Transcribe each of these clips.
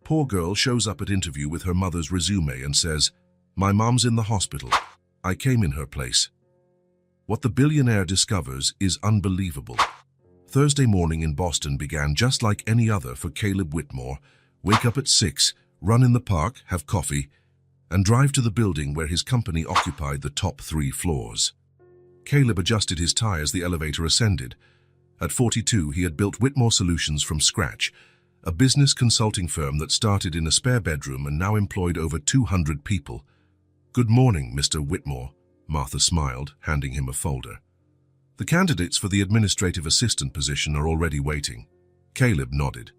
Poor girl shows up at interview with her mother's resume and says, "My mom's in the hospital. I came in her place." What the billionaire discovers is unbelievable. Thursday morning in Boston began just like any other for Caleb Whitmore. Wake up at 6, run in the park, have coffee, and drive to the building where his company occupied the top 3 floors. Caleb adjusted his tie as the elevator ascended. At 42, he had built Whitmore Solutions from scratch, a business consulting firm that started in a spare bedroom and now employed over 200 people. "Good morning, Mr. Whitmore," Martha smiled, handing him a folder. "The candidates for the administrative assistant position are already waiting." Caleb nodded.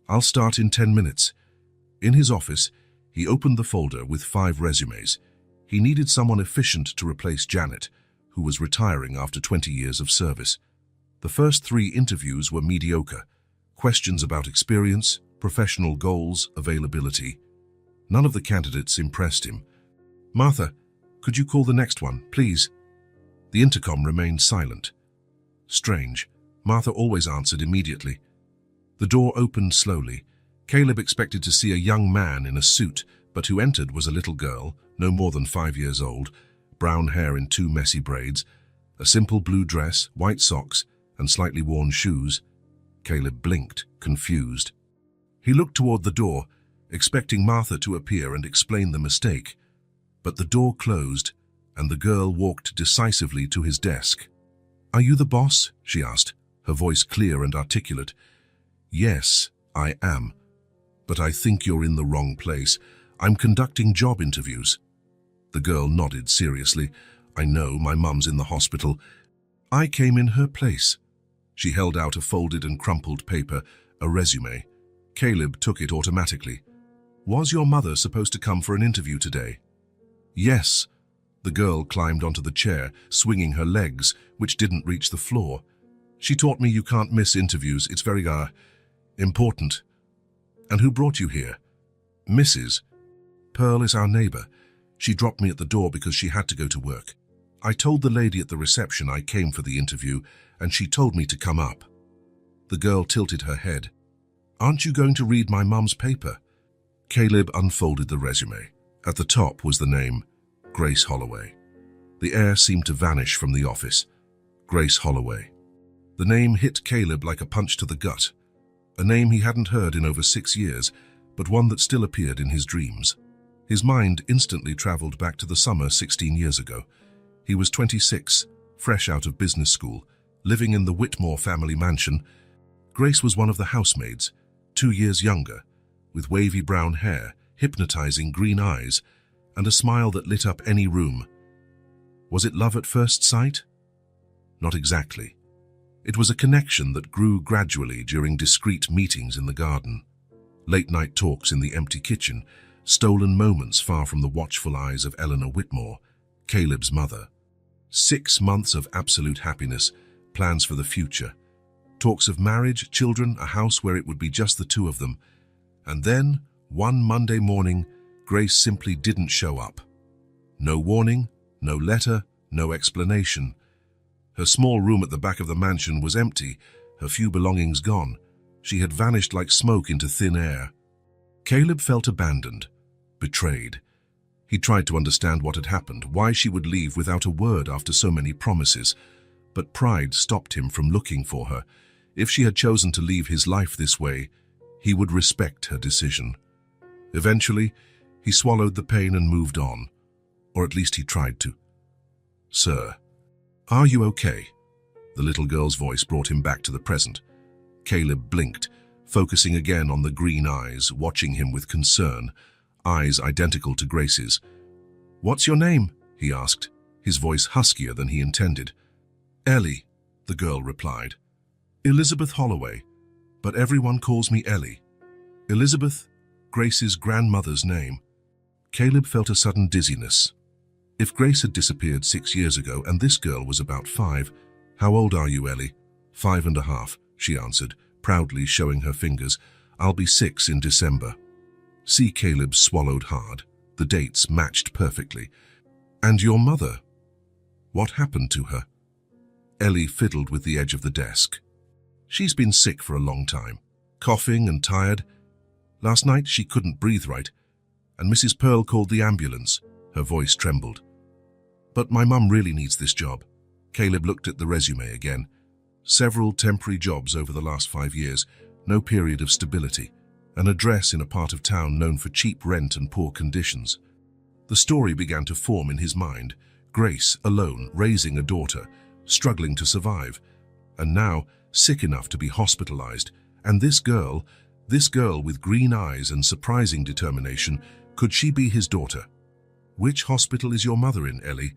"I'll start in 10 minutes. In his office, he opened the folder with 5 resumes. He needed someone efficient to replace Janet, who was retiring after 20 years of service. The first 3 interviews were mediocre. Questions about experience, professional goals, availability. None of the candidates impressed him. "Martha, could you call the next one, please?" The intercom remained silent. Strange. Martha always answered immediately. The door opened slowly. Caleb expected to see a young man in a suit, but who entered was a little girl, no more than 5 years old, brown hair in 2 messy braids, a simple blue dress, white socks, and slightly worn shoes. Caleb blinked, confused. He looked toward the door, expecting Martha to appear and explain the mistake. But the door closed, and the girl walked decisively to his desk. "Are you the boss?" she asked, her voice clear and articulate. "Yes, I am. But I think you're in the wrong place. I'm conducting job interviews." The girl nodded seriously. "I know, my mum's in the hospital. I came in her place." She held out a folded and crumpled paper, a resume. Caleb took it automatically. "Was your mother supposed to come for an interview today?" "Yes." The girl climbed onto the chair, swinging her legs, which didn't reach the floor. "She taught me you can't miss interviews. It's very, important." "And who brought you here?" "Mrs. Pearl is our neighbor. She dropped me at the door because she had to go to work. I told the lady at the reception I came for the interview, and she told me to come up." The girl tilted her head. "Aren't you going to read my mum's paper?" Caleb unfolded the resume. At the top was the name, Grace Holloway. The air seemed to vanish from the office. Grace Holloway. The name hit Caleb like a punch to the gut. A name he hadn't heard in over 6 years, but one that still appeared in his dreams. His mind instantly traveled back to the summer 16 years ago. He was 26, fresh out of business school, living in the Whitmore family mansion. Grace was one of the housemaids, 2 years younger, with wavy brown hair, hypnotizing green eyes, and a smile that lit up any room. Was it love at first sight? Not exactly. It was a connection that grew gradually during discreet meetings in the garden, late-night talks in the empty kitchen, stolen moments far from the watchful eyes of Eleanor Whitmore, Caleb's mother. 6 months of absolute happiness, plans for the future, talks of marriage, children, a house where it would be just the 2 of them. And then, one Monday morning, Grace simply didn't show up. No warning, no letter, no explanation. Her small room at the back of the mansion was empty, her few belongings gone. She had vanished like smoke into thin air. Caleb felt abandoned, betrayed. He tried to understand what had happened, why she would leave without a word after so many promises. But pride stopped him from looking for her. If she had chosen to leave his life this way, he would respect her decision. Eventually, he swallowed the pain and moved on. Or at least he tried to. "Sir, are you okay?" The little girl's voice brought him back to the present. Caleb blinked, focusing again on the green eyes, watching him with concern, eyes identical to Grace's. "What's your name?" he asked, his voice huskier than he intended. "Ellie," the girl replied. "Elizabeth Holloway, but everyone calls me Ellie." Elizabeth, Grace's grandmother's name. Caleb felt a sudden dizziness. If Grace had disappeared 6 years ago and this girl was about 5, "How old are you, Ellie?" 5.5, she answered, proudly showing her fingers. "I'll be 6 in December." See, Caleb swallowed hard. The dates matched perfectly. "And your mother? What happened to her?" Ellie fiddled with the edge of the desk. "She's been sick for a long time, coughing and tired." Last night she couldn't breathe right, and Mrs. Pearl called the ambulance. Her voice trembled. But my mum really needs this job. Caleb looked at the resume again. Several temporary jobs over the last 5 years, no period of stability. An address in a part of town known for cheap rent and poor conditions. The story began to form in his mind. Grace, alone, raising a daughter, struggling to survive, and now sick enough to be hospitalized. And this girl with green eyes and surprising determination, could she be his daughter? Which hospital is your mother in, Ellie?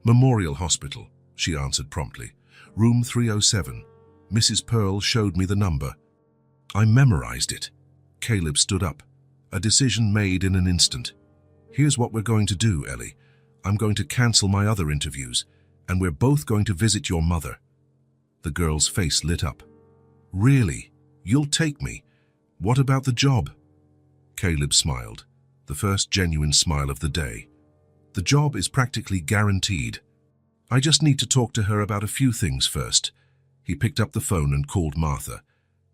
Memorial Hospital, she answered promptly. Room 307. Mrs. Pearl showed me the number. I memorized it. Caleb stood up. A decision made in an instant. Here's what we're going to do, Ellie. I'm going to cancel my other interviews, and we're both going to visit your mother. The girl's face lit up. Really? You'll take me? What about the job? Caleb smiled, the first genuine smile of the day. The job is practically guaranteed. I just need to talk to her about a few things first. He picked up the phone and called Martha.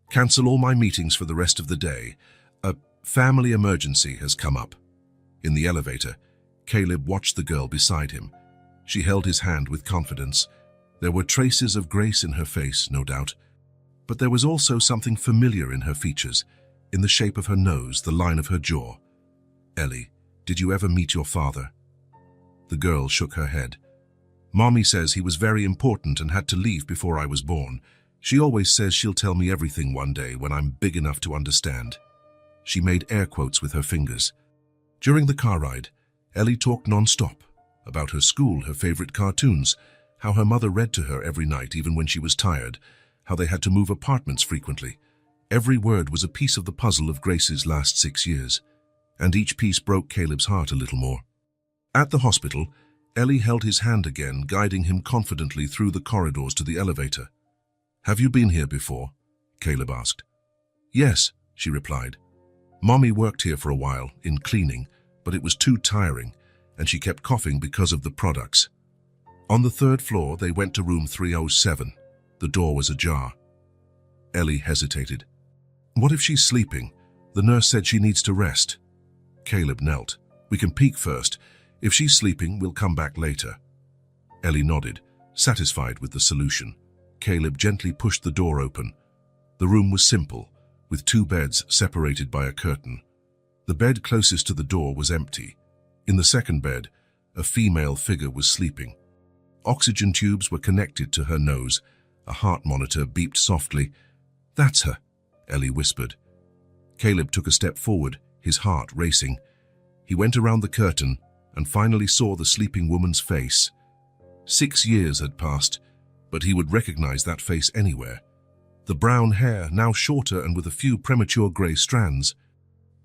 Cancel all my meetings for the rest of the day. A family emergency has come up. In the elevator, Caleb watched the girl beside him. She held his hand with confidence. There were traces of grace in her face, no doubt. But there was also something familiar in her features, in the shape of her nose, the line of her jaw. Ellie, did you ever meet your father? The girl shook her head. Mommy says he was very important and had to leave before I was born. She always says she'll tell me everything one day when I'm big enough to understand. She made air quotes with her fingers. During the car ride, Ellie talked non-stop about her school, her favorite cartoons, how her mother read to her every night even when she was tired, how they had to move apartments frequently. Every word was a piece of the puzzle of Grace's last 6 years, and each piece broke Caleb's heart a little more. At the hospital, Ellie held his hand again, guiding him confidently through the corridors to the elevator. Have you been here before? Caleb asked. Yes, she replied. Mommy worked here for a while, in cleaning, but it was too tiring, and she kept coughing because of the products. On the 3rd floor, they went to room 307. The door was ajar. Ellie hesitated. What if she's sleeping? The nurse said she needs to rest. Caleb knelt. We can peek first. If she's sleeping, we'll come back later. Ellie nodded, satisfied with the solution. Caleb gently pushed the door open. The room was simple, with 2 beds separated by a curtain. The bed closest to the door was empty. In the second bed, a female figure was sleeping. Oxygen tubes were connected to her nose. A heart monitor beeped softly. That's her, Ellie whispered. Caleb took a step forward, his heart racing. He went around the curtain and finally saw the sleeping woman's face. 6 years had passed, but he would recognize that face anywhere. The brown hair, now shorter and with a few premature grey strands.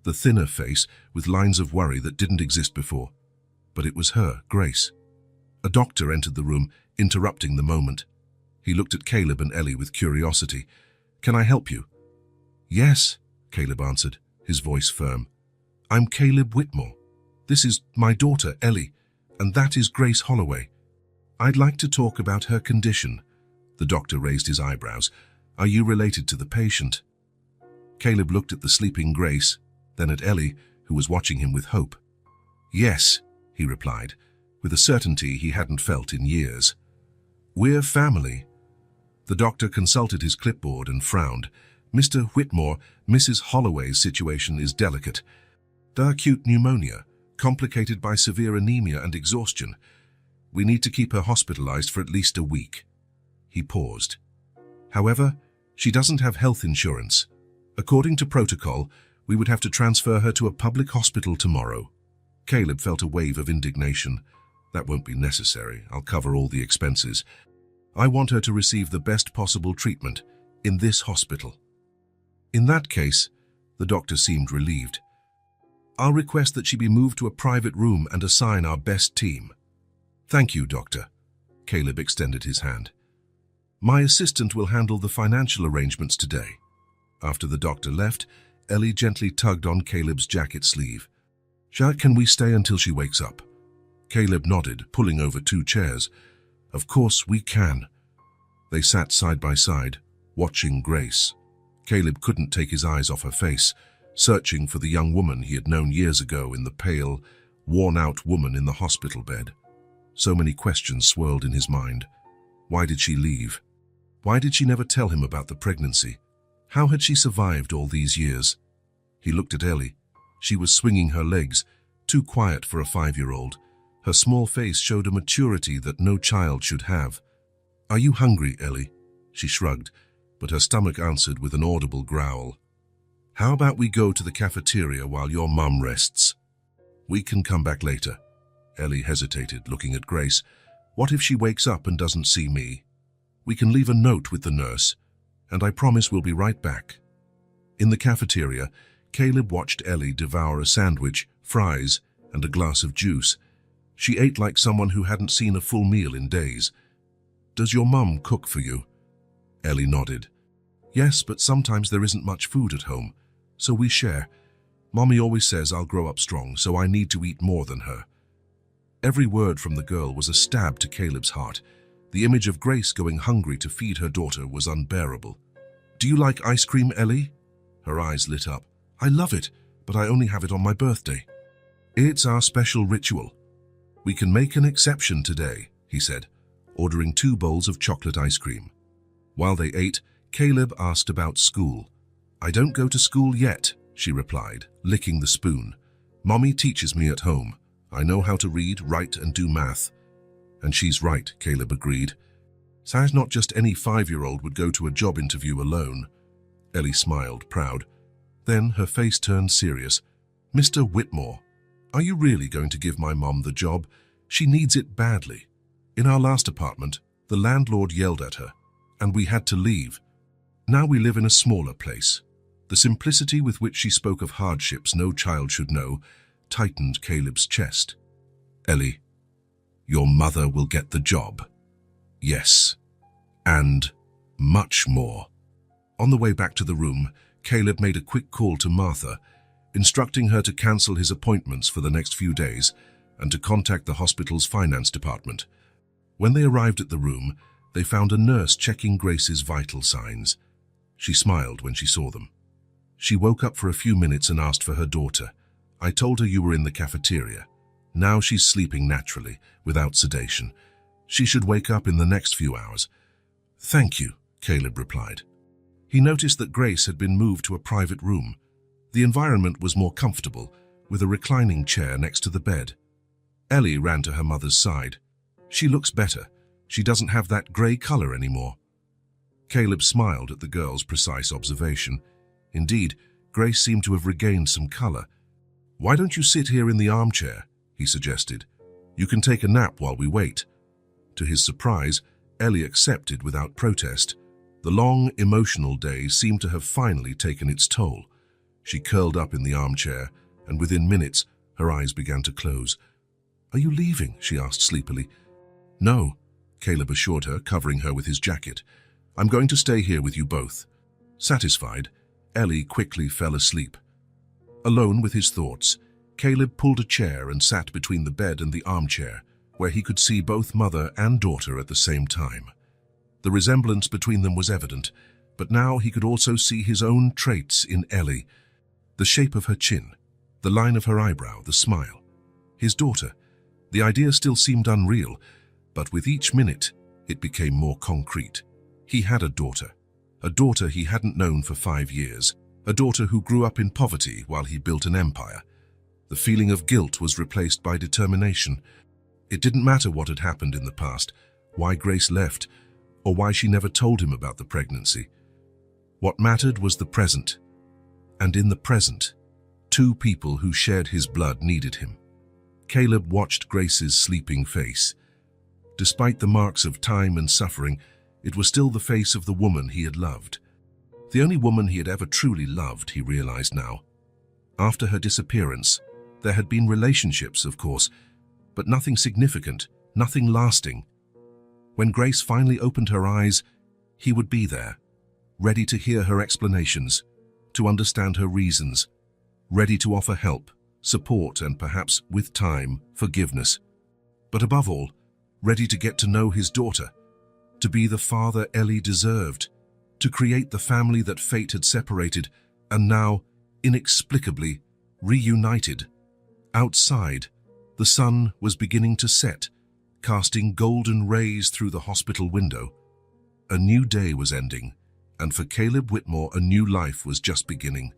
The thinner face with lines of worry that didn't exist before. But it was her, Grace. A doctor entered the room, interrupting the moment. He looked at Caleb and Ellie with curiosity. Can I help you? Yes, Caleb answered, his voice firm. I'm Caleb Whitmore. This is my daughter, Ellie, and that is Grace Holloway. I'd like to talk about her condition. The doctor raised his eyebrows. Are you related to the patient? Caleb looked at the sleeping Grace, then at Ellie, who was watching him with hope. Yes, he replied, with a certainty he hadn't felt in years. We're family. The doctor consulted his clipboard and frowned. Mr. Whitmore, Mrs. Holloway's situation is delicate. Acute pneumonia, complicated by severe anemia and exhaustion. We need to keep her hospitalized for at least a week. He paused. However, she doesn't have health insurance. According to protocol, we would have to transfer her to a public hospital tomorrow. Caleb felt a wave of indignation. That won't be necessary. I'll cover all the expenses. I want her to receive the best possible treatment in this hospital. In that case, the doctor seemed relieved. I'll request that she be moved to a private room and assign our best team. Thank you, Doctor. Caleb extended his hand. My assistant will handle the financial arrangements today. After the doctor left, Ellie gently tugged on Caleb's jacket sleeve. Can we stay until she wakes up? Caleb nodded, pulling over 2 chairs. Of course we can. They sat side by side, watching Grace. Caleb couldn't take his eyes off her face. searching for the young woman he had known years ago in the pale, worn-out woman in the hospital bed. So many questions swirled in his mind. Why did she leave? Why did she never tell him about the pregnancy? How had she survived all these years? He looked at Ellie. She was swinging her legs, too quiet for a 5-year-old. Her small face showed a maturity that no child should have. "Are you hungry, Ellie?" She shrugged, but her stomach answered with an audible growl. "How about we go to the cafeteria while your mum rests? We can come back later." Ellie hesitated, looking at Grace. "What if she wakes up and doesn't see me? We can leave a note with the nurse, and I promise we'll be right back." In the cafeteria, Caleb watched Ellie devour a sandwich, fries, and a glass of juice. She ate like someone who hadn't seen a full meal in days. "Does your mum cook for you?" Ellie nodded. "Yes, but sometimes there isn't much food at home, so we share. Mommy always says I'll grow up strong, so I need to eat more than her." Every word from the girl was a stab to Caleb's heart. The image of Grace going hungry to feed her daughter was unbearable. "Do you like ice cream, Ellie?" Her eyes lit up. "I love it, but I only have it on my birthday." "It's our special ritual. We can make an exception today," he said, ordering 2 bowls of chocolate ice cream. While they ate, Caleb asked about school. "I don't go to school yet," she replied, licking the spoon. "Mommy teaches me at home. I know how to read, write, and do math." "And she's right," Caleb agreed. "Sounds not just any 5-year-old would go to a job interview alone." Ellie smiled, proud. Then her face turned serious. "Mr. Whitmore, are you really going to give my mom the job? She needs it badly. In our last apartment, the landlord yelled at her, and we had to leave. Now we live in a smaller place." The simplicity with which she spoke of hardships no child should know tightened Caleb's chest. "Ellie, your mother will get the job. Yes, and much more." On the way back to the room, Caleb made a quick call to Martha, instructing her to cancel his appointments for the next few days and to contact the hospital's finance department. When they arrived at the room, they found a nurse checking Grace's vital signs. She smiled when she saw them. She woke up for a few minutes and asked for her daughter. "I told her you were in the cafeteria. Now she's sleeping naturally, without sedation. She should wake up in the next few hours." "Thank you," Caleb replied. He noticed that Grace had been moved to a private room. The environment was more comfortable, with a reclining chair next to the bed. Ellie ran to her mother's side. "She looks better. She doesn't have that grey colour anymore." Caleb smiled at the girl's precise observation. Indeed, Grace seemed to have regained some colour. "Why don't you sit here in the armchair?" he suggested. "You can take a nap while we wait." To his surprise, Ellie accepted without protest. The long, emotional day seemed to have finally taken its toll. She curled up in the armchair, and within minutes, her eyes began to close. "Are you leaving?" she asked sleepily. "No," Caleb assured her, covering her with his jacket. "I'm going to stay here with you both." Satisfied, Ellie quickly fell asleep. Alone with his thoughts, Caleb pulled a chair and sat between the bed and the armchair, where he could see both mother and daughter at the same time. The resemblance between them was evident, but now he could also see his own traits in Ellie. The shape of her chin, the line of her eyebrow, the smile. His daughter. The idea still seemed unreal, but with each minute, it became more concrete. He had a daughter he hadn't known for 5 years, a daughter who grew up in poverty while he built an empire. The feeling of guilt was replaced by determination. It didn't matter what had happened in the past, why Grace left, or why she never told him about the pregnancy. What mattered was the present. And in the present, 2 people who shared his blood needed him. Caleb watched Grace's sleeping face. Despite the marks of time and suffering, it was still the face of the woman he had loved. The only woman he had ever truly loved, he realized now. After her disappearance, there had been relationships, of course, but nothing significant, nothing lasting. When Grace finally opened her eyes, he would be there, ready to hear her explanations, to understand her reasons, ready to offer help, support, and perhaps, with time, forgiveness. But above all, ready to get to know his daughter, to be the father Ellie deserved, to create the family that fate had separated, and now inexplicably reunited. Outside, the sun was beginning to set, casting golden rays through the hospital window. A new day was ending, and for Caleb Whitmore, a new life was just beginning.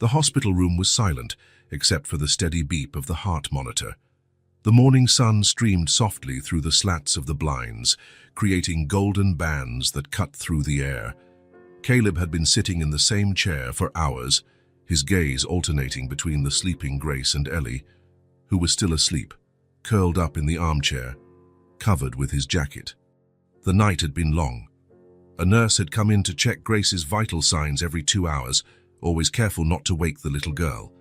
The hospital room was silent, except for the steady beep of the heart monitor. The morning sun streamed softly through the slats of the blinds, creating golden bands that cut through the air. Caleb had been sitting in the same chair for hours, his gaze alternating between the sleeping Grace and Ellie, who was still asleep, curled up in the armchair, covered with his jacket. The night had been long. A nurse had come in to check Grace's vital signs every 2 hours, always careful not to wake the little girl.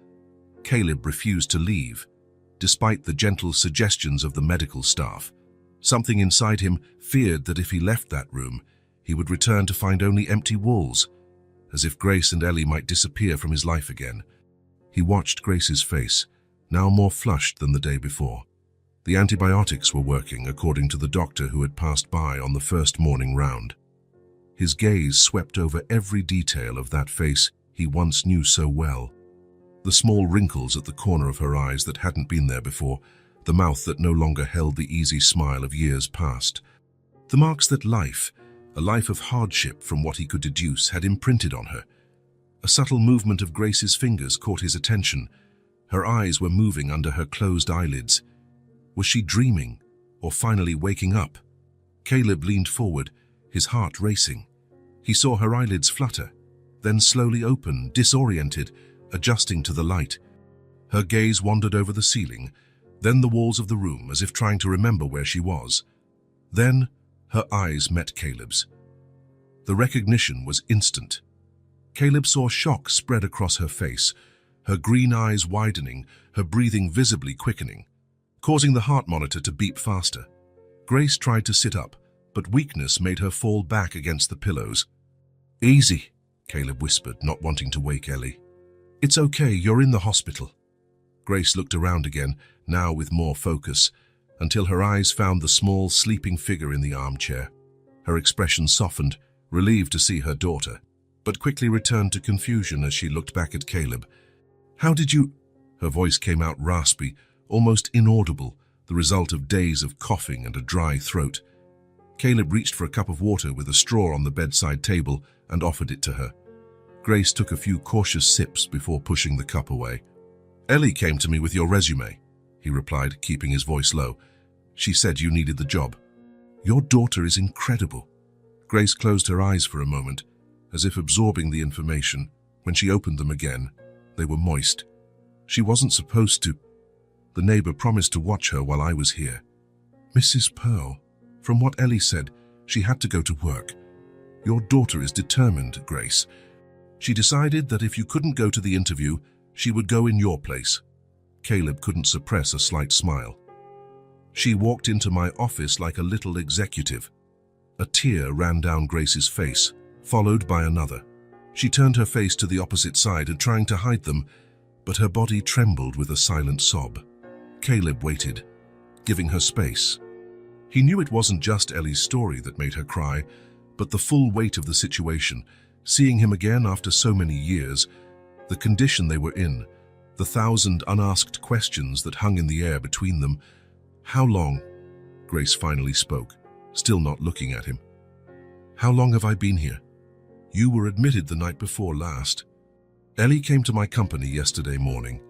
Caleb refused to leave, despite the gentle suggestions of the medical staff. Something inside him feared that if he left that room, he would return to find only empty walls, as if Grace and Ellie might disappear from his life again. He watched Grace's face, now more flushed than the day before. The antibiotics were working, according to the doctor who had passed by on the first morning round. His gaze swept over every detail of that face he once knew so well. The small wrinkles at the corner of her eyes that hadn't been there before, the mouth that no longer held the easy smile of years past. The marks that life, a life of hardship from what he could deduce, had imprinted on her. A subtle movement of Grace's fingers caught his attention. Her eyes were moving under her closed eyelids. Was she dreaming, or finally waking up? Caleb leaned forward, his heart racing. He saw her eyelids flutter, then slowly open, disoriented, adjusting to the light. Her gaze wandered over the ceiling, then the walls of the room, as if trying to remember where she was. Then her eyes met Caleb's. The recognition was instant. Caleb saw shock spread across her face, her green eyes widening, her breathing visibly quickening, causing the heart monitor to beep faster. Grace tried to sit up, but weakness made her fall back against the pillows. "Easy," Caleb whispered, not wanting to wake Ellie. "It's okay, you're in the hospital." Grace looked around again, now with more focus, until her eyes found the small, sleeping figure in the armchair. Her expression softened, relieved to see her daughter, but quickly returned to confusion as she looked back at Caleb. "How did you—" Her voice came out raspy, almost inaudible, the result of days of coughing and a dry throat. Caleb reached for a cup of water with a straw on the bedside table and offered it to her. Grace took a few cautious sips before pushing the cup away. "Ellie came to me with your resume," he replied, keeping his voice low. "She said you needed the job." "Your daughter is incredible." Grace closed her eyes for a moment, as if absorbing the information. When she opened them again, they were moist. "She wasn't supposed to. The neighbor promised to watch her while I was here." "Mrs. Pearl, from what Ellie said, she had to go to work. Your daughter is determined, Grace. She decided that if you couldn't go to the interview, she would go in your place." Caleb couldn't suppress a slight smile. "She walked into my office like a little executive." A tear ran down Grace's face, followed by another. She turned her face to the opposite side and trying to hide them, but her body trembled with a silent sob. Caleb waited, giving her space. He knew it wasn't just Ellie's story that made her cry, but the full weight of the situation, seeing him again after so many years, the condition they were in, the 1,000 unasked questions that hung in the air between them. "How long?" Grace finally spoke, still not looking at him. "How long have I been here?" "You were admitted the night before last." "Ellie came to my company yesterday morning."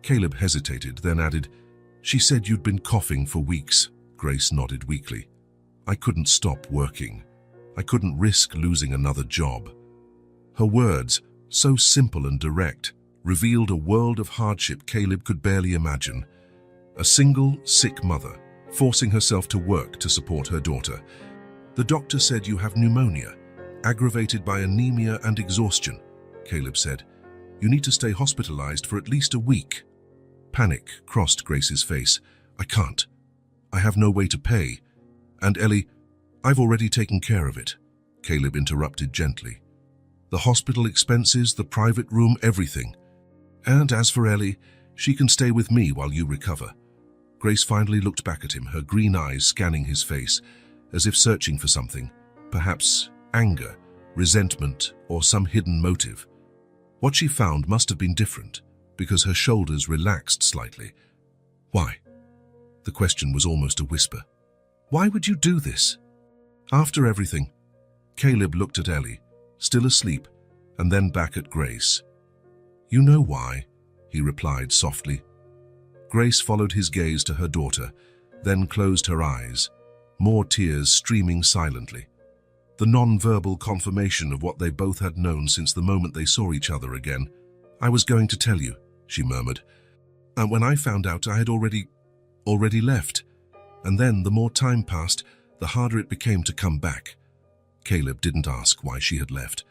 Caleb hesitated, then added, "She said you'd been coughing for weeks." Grace nodded weakly. "I couldn't stop working. I couldn't risk losing another job." Her words, so simple and direct, revealed a world of hardship Caleb could barely imagine. A single, sick mother, forcing herself to work to support her daughter. "The doctor said you have pneumonia, aggravated by anemia and exhaustion," Caleb said. "You need to stay hospitalized for at least a week." Panic crossed Grace's face. "I can't. I have no way to pay. And Ellie, I've already taken care of it," Caleb interrupted gently. "The hospital expenses, the private room, everything. And as for Ellie, she can stay with me while you recover." Grace finally looked back at him, her green eyes scanning his face, as if searching for something, perhaps anger, resentment, or some hidden motive. What she found must have been different, because her shoulders relaxed slightly. Why? The question was almost a whisper. Why would you do this? After everything, Caleb looked at Ellie, still asleep, and then back at Grace. You know why, he replied softly. Grace followed his gaze to her daughter, then closed her eyes, more tears streaming silently. The non-verbal confirmation of what they both had known since the moment they saw each other again. I was going to tell you, she murmured. And when I found out, I had already left. And then, the more time passed, the harder it became to come back. Caleb didn't ask why she had left.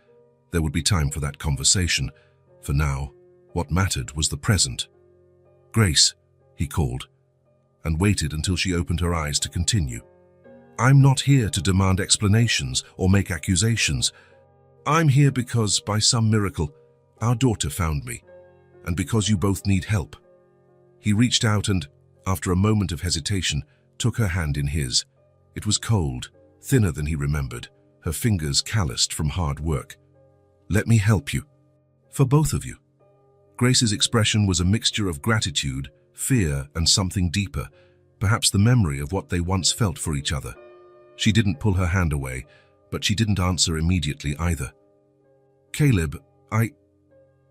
There would be time for that conversation. For now, what mattered was the present. Grace, he called, and waited until she opened her eyes to continue. I'm not here to demand explanations or make accusations. I'm here because, by some miracle, our daughter found me, and because you both need help. He reached out and, after a moment of hesitation, took her hand in his. It was cold, thinner than he remembered, her fingers calloused from hard work. Let me help you. For both of you. Grace's expression was a mixture of gratitude, fear, and something deeper, perhaps the memory of what they once felt for each other. She didn't pull her hand away, but she didn't answer immediately either. Caleb,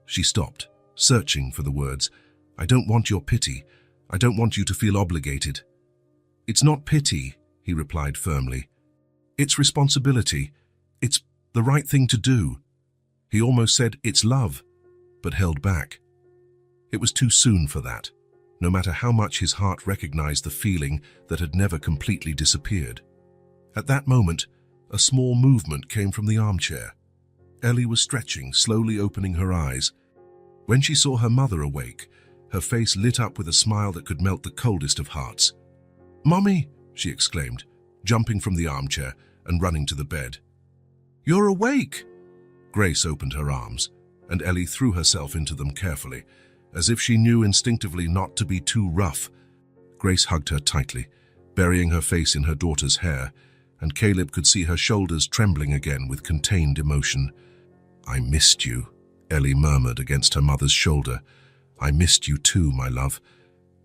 She stopped, searching for the words. I don't want your pity. I don't want you to feel obligated. It's not pity, he replied firmly. It's responsibility. It's the right thing to do. He almost said it's love, but held back. It was too soon for that, no matter how much his heart recognized the feeling that had never completely disappeared. At that moment, a small movement came from the armchair. Ellie was stretching, slowly opening her eyes. When she saw her mother awake, her face lit up with a smile that could melt the coldest of hearts. Mommy, she exclaimed, jumping from the armchair and running to the bed. You're awake! Grace opened her arms, and Ellie threw herself into them carefully, as if she knew instinctively not to be too rough. Grace hugged her tightly, burying her face in her daughter's hair, and Caleb could see her shoulders trembling again with contained emotion. I missed you, Ellie murmured against her mother's shoulder. I missed you too, my love,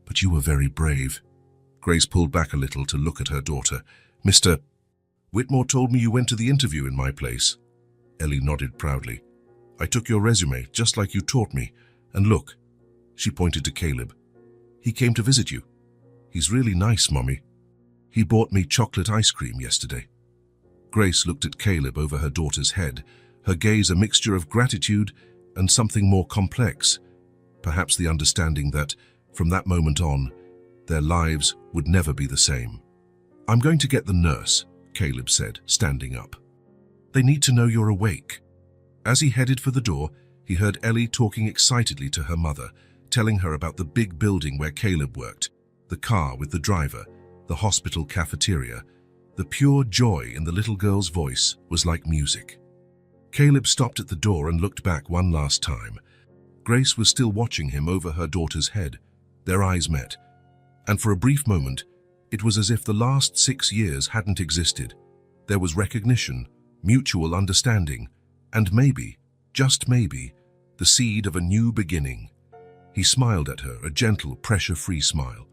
but you were very brave. Grace pulled back a little to look at her daughter. Mr. Whitmore told me you went to the interview in my place. Ellie nodded proudly. I took your resume, just like you taught me. And look, she pointed to Caleb. He came to visit you. He's really nice, Mommy. He bought me chocolate ice cream yesterday. Grace looked at Caleb over her daughter's head, her gaze a mixture of gratitude and something more complex, perhaps the understanding that, from that moment on, their lives would never be the same. I'm going to get the nurse, Caleb said, standing up. They need to know you're awake. As he headed for the door, he heard Ellie talking excitedly to her mother, telling her about the big building where Caleb worked, the car with the driver, the hospital cafeteria. The pure joy in the little girl's voice was like music. Caleb stopped at the door and looked back one last time. Grace was still watching him over her daughter's head. Their eyes met, and for a brief moment, it was as if the last 6 years hadn't existed. There was recognition, mutual understanding, and maybe, just maybe, the seed of a new beginning. He smiled at her, a gentle, pressure-free smile.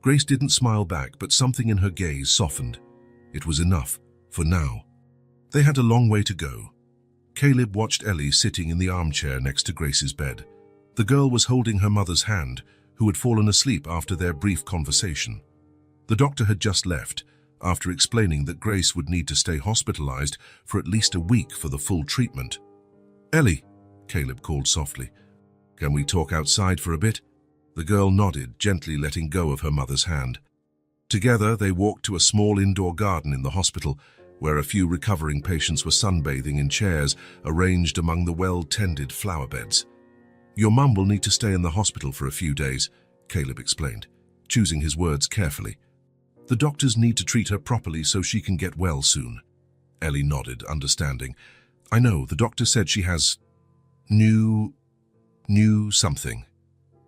Grace didn't smile back, but something in her gaze softened. It was enough, for now. They had a long way to go. Caleb watched Ellie sitting in the armchair next to Grace's bed. The girl was holding her mother's hand, who had fallen asleep after their brief conversation. The doctor had just left, after explaining that Grace would need to stay hospitalized for at least a week for the full treatment. Ellie, Caleb called softly. Can we talk outside for a bit? The girl nodded, gently letting go of her mother's hand. Together, they walked to a small indoor garden in the hospital, where a few recovering patients were sunbathing in chairs arranged among the well-tended flower beds. Your mum will need to stay in the hospital for a few days, Caleb explained, choosing his words carefully. The doctors need to treat her properly so she can get well soon. Ellie nodded, understanding. I know, the doctor said she has something.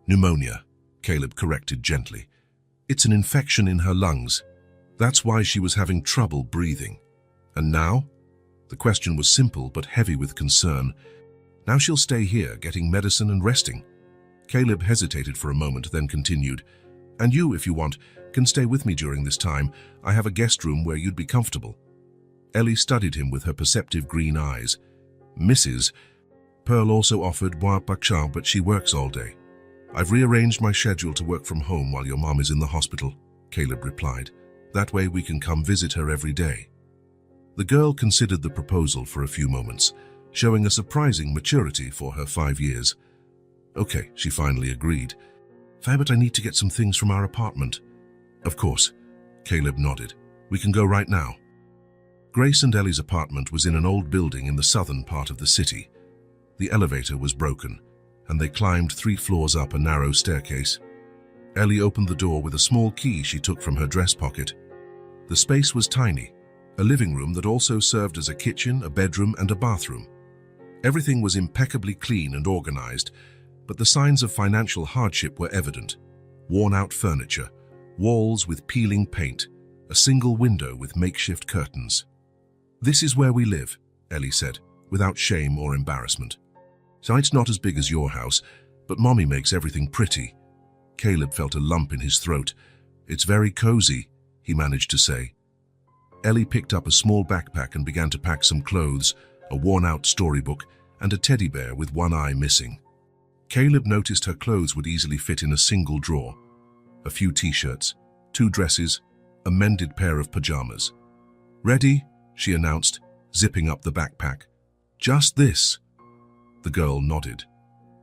Pneumonia, Caleb corrected gently. It's an infection in her lungs. That's why she was having trouble breathing. And now? The question was simple but heavy with concern. Now she'll stay here, getting medicine and resting. Caleb hesitated for a moment, then continued, "And you, if you want, can stay with me during this time. I have a guest room where you'd be comfortable." Ellie studied him with her perceptive green eyes. "Mrs. Pearl also offered moi bakchar, but she works all day." "I've rearranged my schedule to work from home while your mom is in the hospital," Caleb replied. "That way we can come visit her every day." The girl considered the proposal for a few moments, showing a surprising maturity for her 5 years. "Okay," she finally agreed. "But I need to get some things from our apartment." "Of course," Caleb nodded. "We can go right now." Grace and Ellie's apartment was in an old building in the southern part of the city. The elevator was broken, and they climbed 3 floors up a narrow staircase. Ellie opened the door with a small key she took from her dress pocket. The space was tiny, a living room that also served as a kitchen, a bedroom, and a bathroom. Everything was impeccably clean and organized, but the signs of financial hardship were evident. Worn-out furniture, walls with peeling paint, a single window with makeshift curtains. "This is where we live," Ellie said, without shame or embarrassment. "So it's not as big as your house, but Mommy makes everything pretty." Caleb felt a lump in his throat. "It's very cozy," he managed to say. Ellie picked up a small backpack and began to pack some clothes, a worn-out storybook, and a teddy bear with one eye missing. Caleb noticed her clothes would easily fit in a single drawer. A few t-shirts, 2 dresses, a mended pair of pajamas. "Ready?" she announced, zipping up the backpack. "Just this." The girl nodded.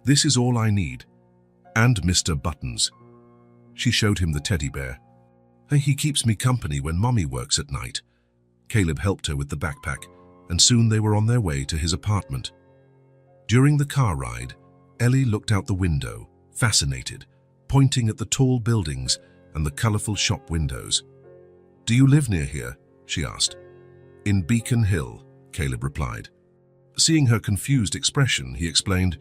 "This is all I need. And Mr. Buttons." She showed him the teddy bear. "Hey, he keeps me company when Mommy works at night." Caleb helped her with the backpack, and soon they were on their way to his apartment. During the car ride, Ellie looked out the window, fascinated, pointing at the tall buildings and the colorful shop windows. "Do you live near here?" she asked. "In Beacon Hill," Caleb replied. Seeing her confused expression, he explained,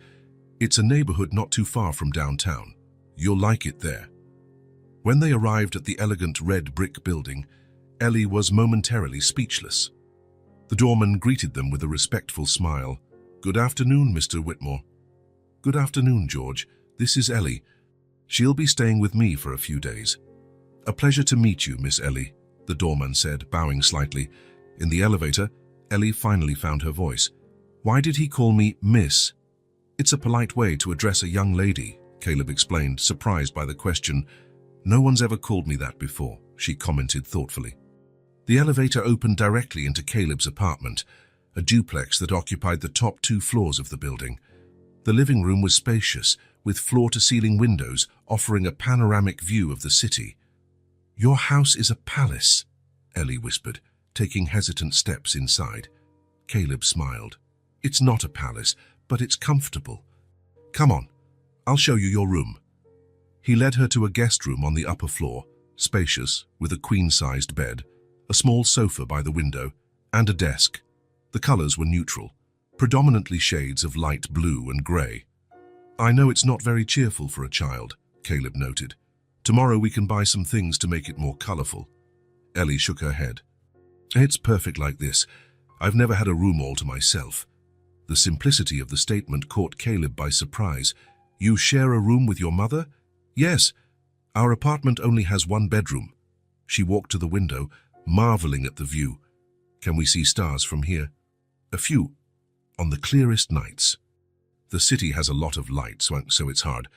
"It's a neighborhood not too far from downtown. You'll like it there." When they arrived at the elegant red brick building, Ellie was momentarily speechless. The doorman greeted them with a respectful smile. "Good afternoon, Mr. Whitmore." "Good afternoon, George. This is Ellie. She'll be staying with me for a few days." "A pleasure to meet you, Miss Ellie," the doorman said, bowing slightly. In the elevator, Ellie finally found her voice. "Why did he call me Miss?" "It's a polite way to address a young lady," Caleb explained, surprised by the question. "No one's ever called me that before," she commented thoughtfully. The elevator opened directly into Caleb's apartment, a duplex that occupied the top 2 floors of the building. The living room was spacious, with floor-to-ceiling windows offering a panoramic view of the city. "Your house is a palace," Ellie whispered, taking hesitant steps inside. Caleb smiled. "It's not a palace, but it's comfortable. Come on, I'll show you your room." He led her to a guest room on the upper floor, spacious, with a queen-sized bed, a small sofa by the window, and a desk. The colors were neutral, predominantly shades of light blue and gray. "I know it's not very cheerful for a child," Caleb noted. "Tomorrow we can buy some things to make it more colorful." Ellie shook her head. "It's perfect like this. I've never had a room all to myself." The simplicity of the statement caught Caleb by surprise. "You share a room with your mother?" "Yes. Our apartment only has 1 bedroom." She walked to the window, marveling at the view. "Can we see stars from here?" "A few. On the clearest nights. The city has a lot of light, so it's hard.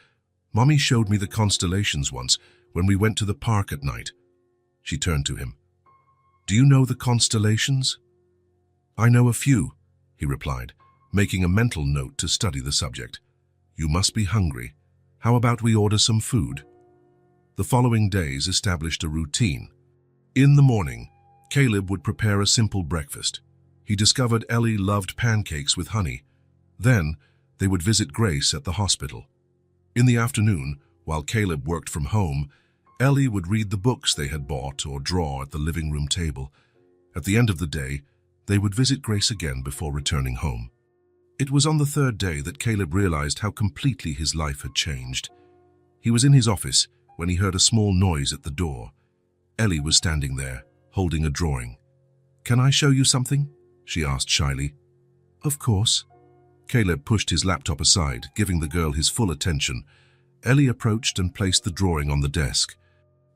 Mommy showed me the constellations once when we went to the park at night." She turned to him. "Do you know the constellations?" "I know a few," he replied, making a mental note to study the subject. "You must be hungry. How about we order some food?" The following days established a routine. In the morning, Caleb would prepare a simple breakfast. He discovered Ellie loved pancakes with honey. Then, they would visit Grace at the hospital. In the afternoon, while Caleb worked from home, Ellie would read the books they had bought or draw at the living room table. At the end of the day, they would visit Grace again before returning home. It was on the 3rd day that Caleb realized how completely his life had changed. He was in his office when he heard a small noise at the door. Ellie was standing there, holding a drawing. "Can I show you something?" she asked shyly. "Of course." Caleb pushed his laptop aside, giving the girl his full attention. Ellie approached and placed the drawing on the desk.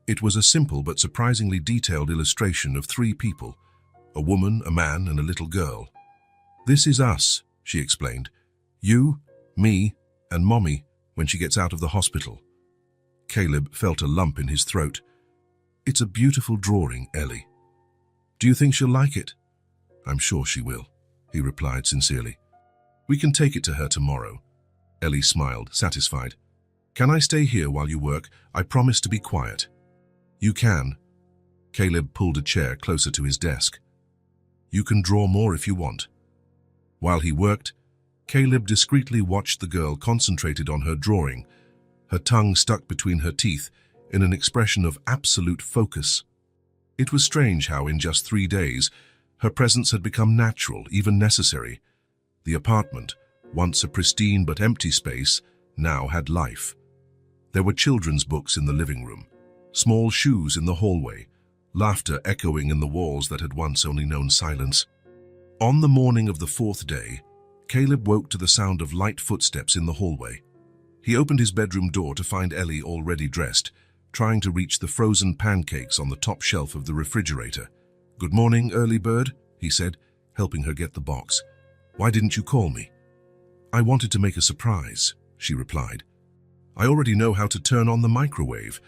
It was a simple but surprisingly detailed illustration of three people, a woman, a man, and a little girl. "This is us," she explained. "You, me, and Mommy when she gets out of the hospital." Caleb felt a lump in his throat. "It's a beautiful drawing, Ellie. Do you think she'll like it?" "I'm sure she will," he replied sincerely. "We can take it to her tomorrow." Ellie smiled, satisfied. "Can I stay here while you work? I promise to be quiet." "You can." Caleb pulled a chair closer to his desk. "You can draw more if you want." While he worked, Caleb discreetly watched the girl concentrated on her drawing, her tongue stuck between her teeth in an expression of absolute focus. It was strange how in just 3 days, her presence had become natural, even necessary. The apartment, once a pristine but empty space, now had life. There were children's books in the living room, small shoes in the hallway, laughter echoing in the walls that had once only known silence. On the morning of the 4th day, Caleb woke to the sound of light footsteps in the hallway. He opened his bedroom door to find Ellie already dressed, trying to reach the frozen pancakes on the top shelf of the refrigerator. "Good morning, early bird," he said, helping her get the box. "Why didn't you call me?" "I wanted to make a surprise," she replied. "I already know how to turn on the microwave."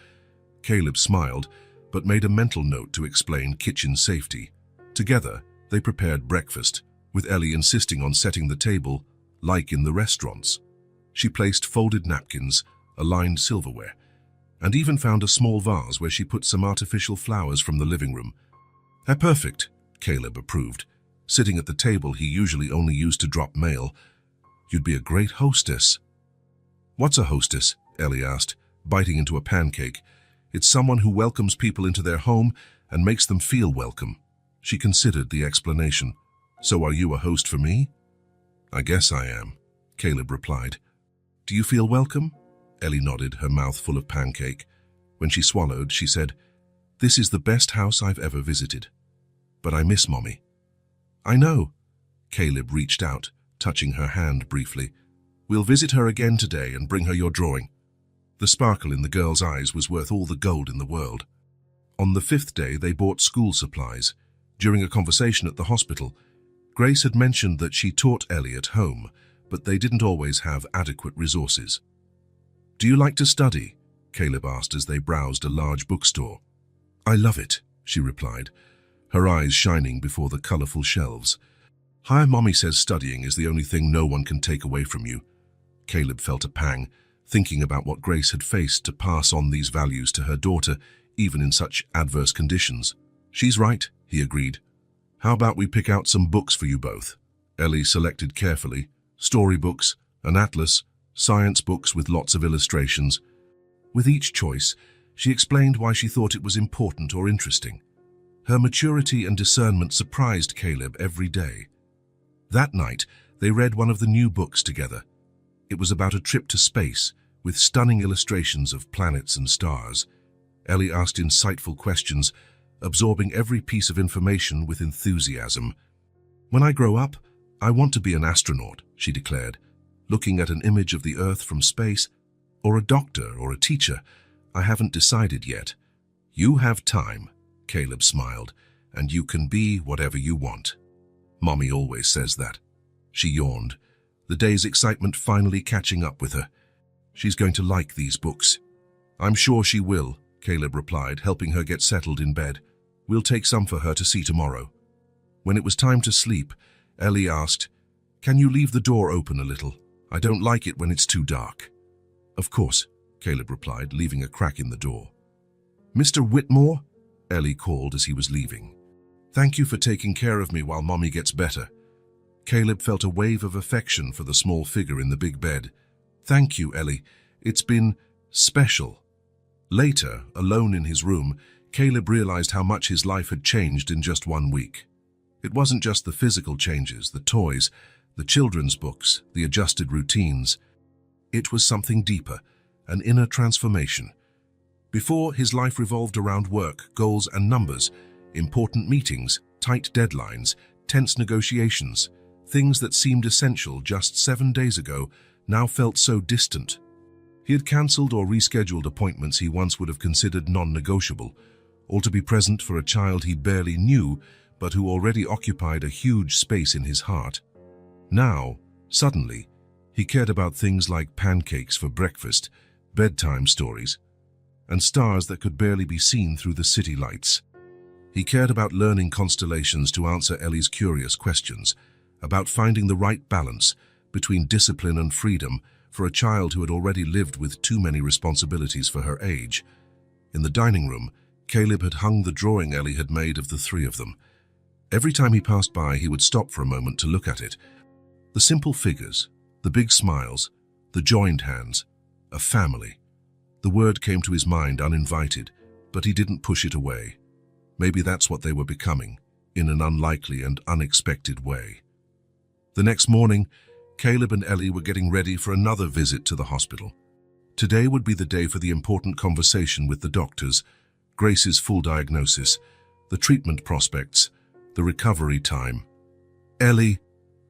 Caleb smiled, but made a mental note to explain kitchen safety. Together, they prepared breakfast, with Ellie insisting on setting the table, like in the restaurants. She placed folded napkins, aligned silverware, and even found a small vase where she put some artificial flowers from the living room. Perfect," Caleb approved, sitting at the table he usually only used to drop mail. "You'd be a great hostess." "What's a hostess?" Ellie asked, biting into a pancake. "It's someone who welcomes people into their home and makes them feel welcome." She considered the explanation. "So are you a host for me?" "I guess I am," Caleb replied. "Do you feel welcome?" Ellie nodded, her mouth full of pancake. When she swallowed, she said, "This is the best house I've ever visited. But I miss Mommy." "I know." Caleb reached out, touching her hand briefly. "We'll visit her again today and bring her your drawing." The sparkle in the girl's eyes was worth all the gold in the world. On the 5th day, they bought school supplies. During a conversation at the hospital, Grace had mentioned that she taught Ellie at home, but they didn't always have adequate resources. "Do you like to study?" Caleb asked as they browsed a large bookstore. "I love it," she replied, her eyes shining before the colorful shelves. "Hi, Mommy says studying is the only thing no one can take away from you." Caleb felt a pang, thinking about what Grace had faced to pass on these values to her daughter, even in such adverse conditions. "She's right," he agreed. "How about we pick out some books for you both?" Ellie selected carefully: storybooks, an atlas, science books with lots of illustrations. With each choice, she explained why she thought it was important or interesting. Her maturity and discernment surprised Caleb every day. That night, they read one of the new books together. It was about a trip to space, with stunning illustrations of planets and stars. Ellie asked insightful questions, absorbing every piece of information with enthusiasm. "When I grow up, I want to be an astronaut," she declared, looking at an image of the Earth from space. "Or a doctor or a teacher. I haven't decided yet." "You have time," Caleb smiled, "and you can be whatever you want." "Mommy always says that." She yawned, the day's excitement finally catching up with her. "She's going to like these books." "I'm sure she will," Caleb replied, helping her get settled in bed. "We'll take some for her to see tomorrow." When it was time to sleep, Ellie asked, "Can you leave the door open a little? I don't like it when it's too dark." "Of course," Caleb replied, leaving a crack in the door. "Mr. Whitmore?" Ellie called as he was leaving. "Thank you for taking care of me while Mommy gets better." Caleb felt a wave of affection for the small figure in the big bed. "Thank you, Ellie. It's been special." Later, alone in his room, Caleb realized how much his life had changed in just 1 week. It wasn't just the physical changes, the toys, the children's books, the adjusted routines. It was something deeper, an inner transformation. Before, his life revolved around work, goals and numbers, important meetings, tight deadlines, tense negotiations. Things that seemed essential just 7 days ago now felt so distant. He had cancelled or rescheduled appointments he once would have considered non-negotiable, all to be present for a child he barely knew but who already occupied a huge space in his heart. Now, suddenly, he cared about things like pancakes for breakfast, bedtime stories, and stars that could barely be seen through the city lights. He cared about learning constellations to answer Ellie's curious questions, about finding the right balance between discipline and freedom for a child who had already lived with too many responsibilities for her age. In the dining room, Caleb had hung the drawing Ellie had made of the three of them. Every time he passed by, he would stop for a moment to look at it. The simple figures, the big smiles, the joined hands, a family. The word came to his mind uninvited, but he didn't push it away. Maybe that's what they were becoming, in an unlikely and unexpected way. The next morning, Caleb and Ellie were getting ready for another visit to the hospital. Today would be the day for the important conversation with the doctors, Grace's full diagnosis, the treatment prospects, the recovery time. "Ellie,"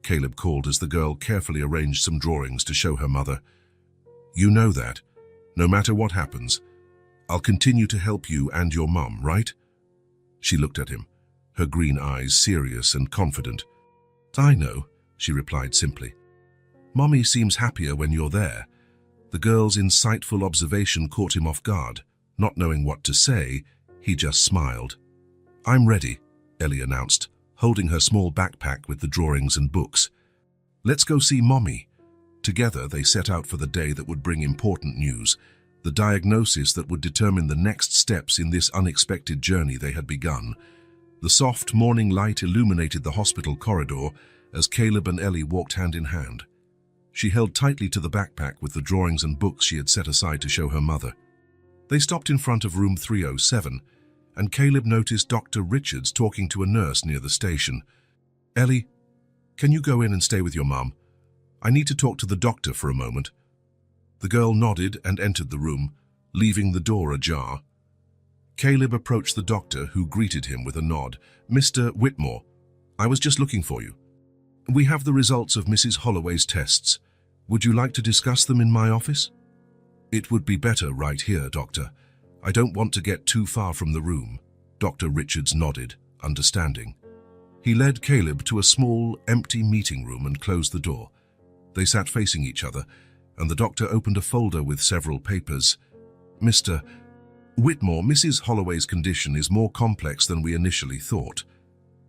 Caleb called as the girl carefully arranged some drawings to show her mother. "You know that, no matter what happens, I'll continue to help you and your mum, right?" She looked at him, her green eyes serious and confident. "I know," she replied simply. "Mommy seems happier when you're there." The girl's insightful observation caught him off guard. Not knowing what to say, he just smiled. "I'm ready," Ellie announced, holding her small backpack with the drawings and books. "Let's go see Mommy." Together, they set out for the day that would bring important news, the diagnosis that would determine the next steps in this unexpected journey they had begun. The soft morning light illuminated the hospital corridor as Caleb and Ellie walked hand in hand. She held tightly to the backpack with the drawings and books she had set aside to show her mother. They stopped in front of room 307, and Caleb noticed Dr. Richards talking to a nurse near the station. "Ellie, can you go in and stay with your mum? I need to talk to the doctor for a moment." The girl nodded and entered the room, leaving the door ajar. Caleb approached the doctor, who greeted him with a nod. "Mr. Whitmore, I was just looking for you. We have the results of Mrs. Holloway's tests. Would you like to discuss them in my office?" "It would be better right here, Doctor. I don't want to get too far from the room." Dr. Richards nodded, understanding. He led Caleb to a small, empty meeting room and closed the door. They sat facing each other, and the doctor opened a folder with several papers. "Mr. Whitmore, Mrs. Holloway's condition is more complex than we initially thought."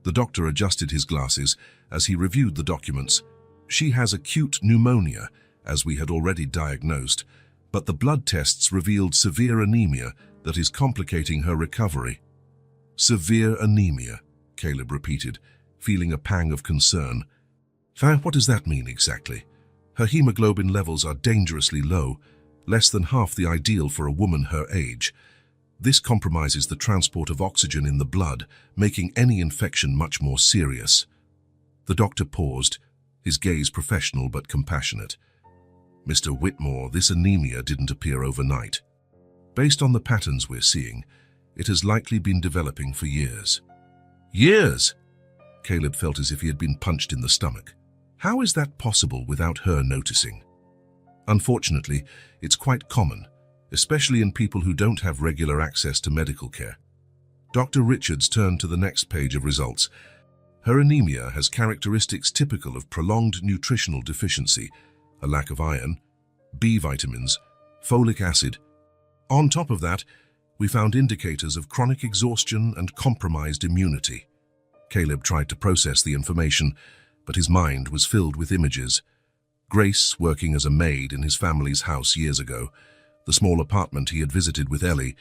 The doctor adjusted his glasses as he reviewed the documents. "She has acute pneumonia, as we had already diagnosed, but the blood tests revealed severe anemia that is complicating her recovery." "Severe anemia," Caleb repeated, feeling a pang of concern. "What does that mean exactly?" "Her hemoglobin levels are dangerously low, less than half the ideal for a woman her age. This compromises the transport of oxygen in the blood, making any infection much more serious." The doctor paused, his gaze professional but compassionate. "Mr. Whitmore, this anemia didn't appear overnight. Based on the patterns we're seeing, it has likely been developing for years." "Years?" Caleb felt as if he had been punched in the stomach. "How is that possible without her noticing?" "Unfortunately, it's quite common, especially in people who don't have regular access to medical care." Dr. Richards turned to the next page of results. "Her anemia has characteristics typical of prolonged nutritional deficiency, a lack of iron, B vitamins, folic acid. On top of that, we found indicators of chronic exhaustion and compromised immunity." Caleb tried to process the information, but his mind was filled with images. Grace working as a maid in his family's house years ago, the small apartment he had visited with Ellie,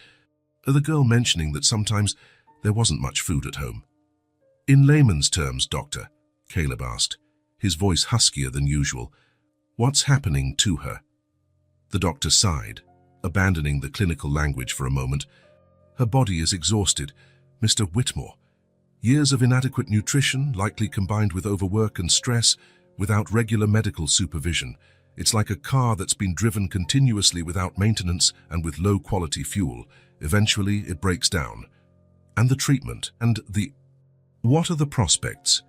the girl mentioning that sometimes there wasn't much food at home. "In layman's terms, Doctor," Caleb asked, his voice huskier than usual, "what's happening to her?" The doctor sighed, abandoning the clinical language for a moment. "Her body is exhausted, Mr. Whitmore. Years of inadequate nutrition, likely combined with overwork and stress, without regular medical supervision. It's like a car that's been driven continuously without maintenance and with low-quality fuel. Eventually, it breaks down. And the treatment, and the... What are the prospects?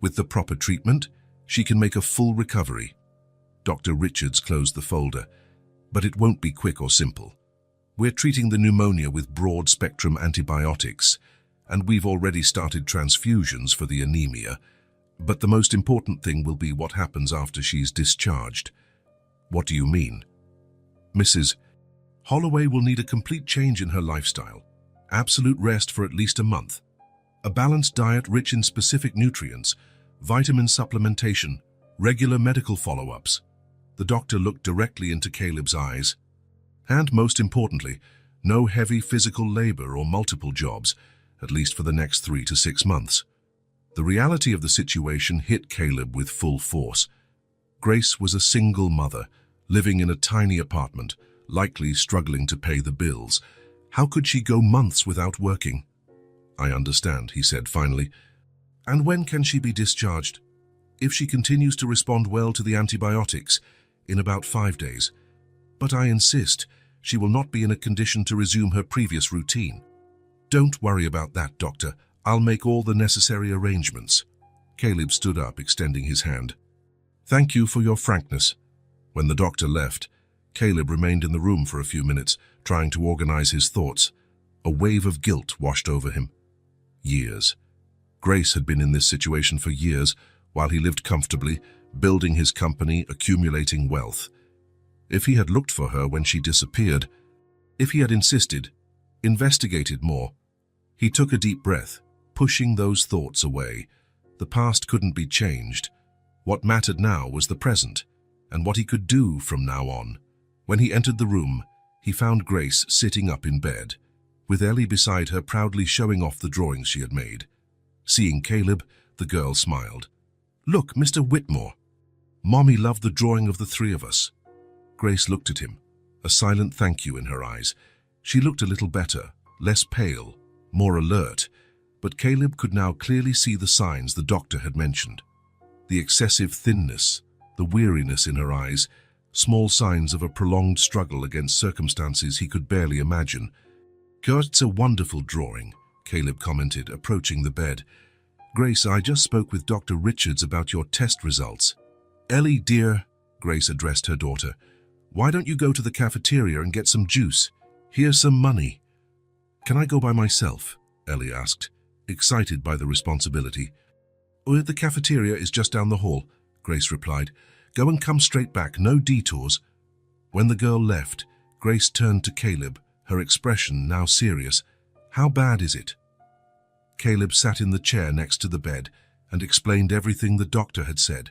With the proper treatment, She can make a full recovery. Dr. Richards closed the folder. But it won't be quick or simple. We're treating the pneumonia with broad-spectrum antibiotics, and we've already started transfusions for the anemia. But the most important thing will be what happens after she's discharged. What do you mean? Mrs. Holloway will need a complete change in her lifestyle. Absolute rest for at least a month. A balanced diet rich in specific nutrients, vitamin supplementation, regular medical follow-ups. The doctor looked directly into Caleb's eyes. And most importantly, no heavy physical labor or multiple jobs, at least for the next 3 to 6 months. The reality of the situation hit Caleb with full force. Grace was a single mother, living in a tiny apartment, likely struggling to pay the bills. How could she go months without working? I understand, he said finally. And when can she be discharged? If she continues to respond well to the antibiotics, in about 5 days. But I insist, she will not be in a condition to resume her previous routine. Don't worry about that, doctor. I'll make all the necessary arrangements. Caleb stood up, extending his hand. Thank you for your frankness. When the doctor left, Caleb remained in the room for a few minutes, trying to organize his thoughts. A wave of guilt washed over him. Years. Grace had been in this situation for years, while he lived comfortably, building his company, accumulating wealth. If he had looked for her when she disappeared, if he had insisted, investigated more, he took a deep breath, pushing those thoughts away. The past couldn't be changed. What mattered now was the present, and what he could do from now on. When he entered the room, he found Grace sitting up in bed, with Ellie beside her proudly showing off the drawings she had made. Seeing Caleb, the girl smiled. Look, Mr. Whitmore. Mommy loved the drawing of the 3 of us. Grace looked at him, a silent thank you in her eyes. She looked a little better, less pale, more alert, but Caleb could now clearly see the signs the doctor had mentioned. The excessive thinness, the weariness in her eyes, small signs of a prolonged struggle against circumstances he could barely imagine. It's a wonderful drawing, Caleb commented, approaching the bed. Grace, I just spoke with Dr. Richards about your test results. Ellie, dear, Grace addressed her daughter, why don't you go to the cafeteria and get some juice? Here's some money. Can I go by myself? Ellie asked, excited by the responsibility. Oh, the cafeteria is just down the hall, Grace replied. Go and come straight back, no detours. When the girl left, Grace turned to Caleb, her expression now serious. How bad is it? Caleb sat in the chair next to the bed and explained everything the doctor had said.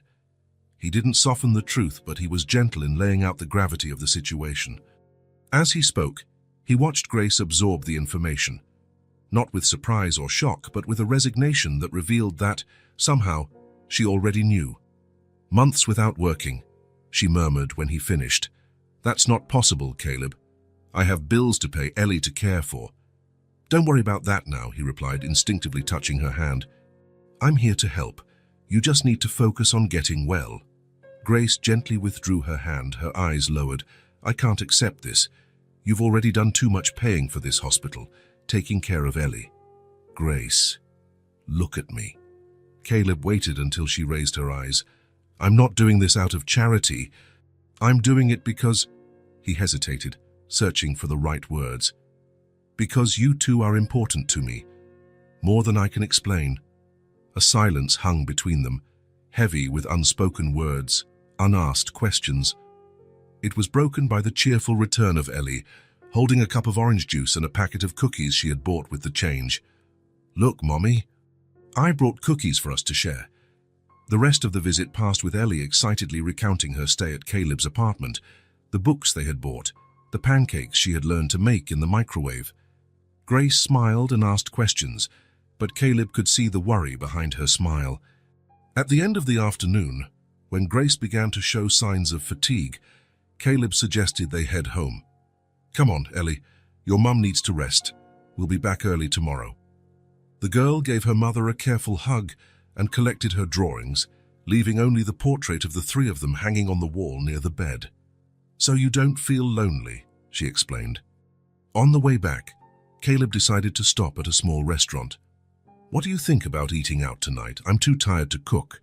He didn't soften the truth, but he was gentle in laying out the gravity of the situation. As he spoke, he watched Grace absorb the information, not with surprise or shock, but with a resignation that revealed that, somehow, she already knew. Months without working, she murmured when he finished. That's not possible, Caleb. I have bills to pay, Ellie to care for. Don't worry about that now, he replied, instinctively touching her hand. I'm here to help. You just need to focus on getting well. Grace gently withdrew her hand, her eyes lowered. I can't accept this. You've already done too much paying for this hospital, taking care of Ellie. Grace, look at me. Caleb waited until she raised her eyes. I'm not doing this out of charity. I'm doing it because... He hesitated, searching for the right words. Because you two are important to me, more than I can explain. A silence hung between them, heavy with unspoken words, unasked questions. It was broken by the cheerful return of Ellie, holding a cup of orange juice and a packet of cookies she had bought with the change. Look, Mommy, I brought cookies for us to share. The rest of the visit passed with Ellie excitedly recounting her stay at Caleb's apartment, the books they had bought, the pancakes she had learned to make in the microwave. Grace smiled and asked questions, but Caleb could see the worry behind her smile. At the end of the afternoon, when Grace began to show signs of fatigue, Caleb suggested they head home. Come on, Ellie, your mum needs to rest. We'll be back early tomorrow. The girl gave her mother a careful hug and collected her drawings, leaving only the portrait of the 3 of them hanging on the wall near the bed. So you don't feel lonely, she explained. On the way back, Caleb decided to stop at a small restaurant. What do you think about eating out tonight? I'm too tired to cook.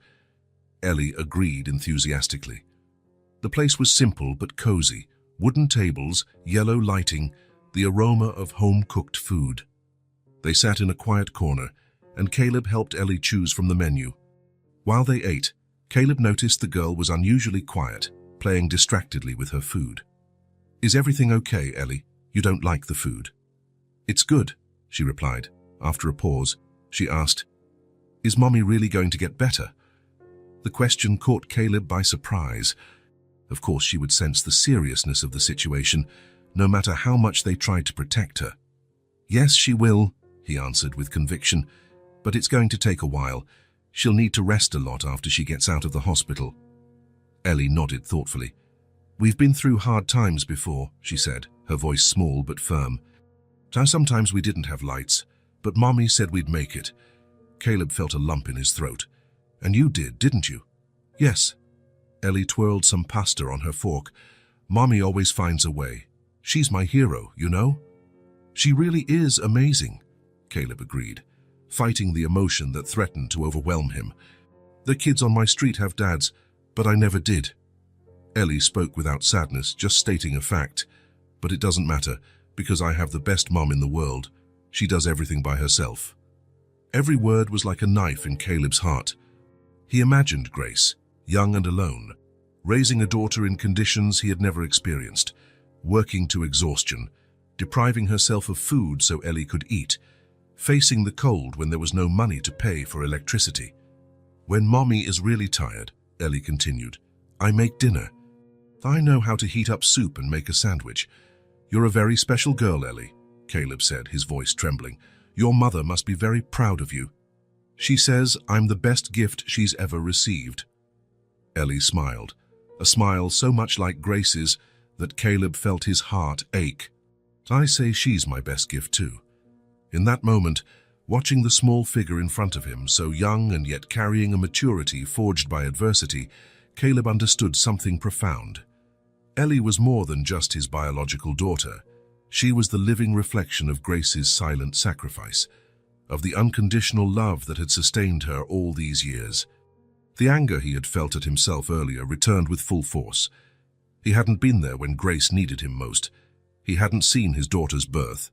Ellie agreed enthusiastically. The place was simple but cozy. Wooden tables, yellow lighting, the aroma of home-cooked food. They sat in a quiet corner, and Caleb helped Ellie choose from the menu. While they ate, Caleb noticed the girl was unusually quiet, playing distractedly with her food. "Is everything okay, Ellie? You don't like the food?" "It's good," she replied. After a pause, she asked, "Is Mommy really going to get better?" The question caught Caleb by surprise. Of course, she would sense the seriousness of the situation, no matter how much they tried to protect her. "Yes, she will," he answered with conviction, "but it's going to take a while. She'll need to rest a lot after she gets out of the hospital." Ellie nodded thoughtfully. "We've been through hard times before," she said, her voice small but firm. "Sometimes we didn't have lights, but Mommy said we'd make it." Caleb felt a lump in his throat. "And you did, didn't you?" "Yes." Ellie twirled some pasta on her fork. "Mommy always finds a way. She's my hero, you know?" "She really is amazing," Caleb agreed, fighting the emotion that threatened to overwhelm him. "The kids on my street have dads, but I never did." Ellie spoke without sadness, just stating a fact. "But it doesn't matter, because I have the best mom in the world. She does everything by herself." Every word was like a knife in Caleb's heart. He imagined Grace, young and alone, raising a daughter in conditions he had never experienced, working to exhaustion, depriving herself of food so Ellie could eat, facing the cold when there was no money to pay for electricity. "When Mommy is really tired," Ellie continued, "I make dinner. I know how to heat up soup and make a sandwich." "You're a very special girl, Ellie," Caleb said, his voice trembling. "Your mother must be very proud of you. She says I'm the best gift she's ever received." Ellie smiled, a smile so much like Grace's that Caleb felt his heart ache. "I say she's my best gift too." In that moment, watching the small figure in front of him, so young and yet carrying a maturity forged by adversity, Caleb understood something profound. Ellie was more than just his biological daughter. She was the living reflection of Grace's silent sacrifice, of the unconditional love that had sustained her all these years. The anger he had felt at himself earlier returned with full force. He hadn't been there when Grace needed him most. He hadn't seen his daughter's birth,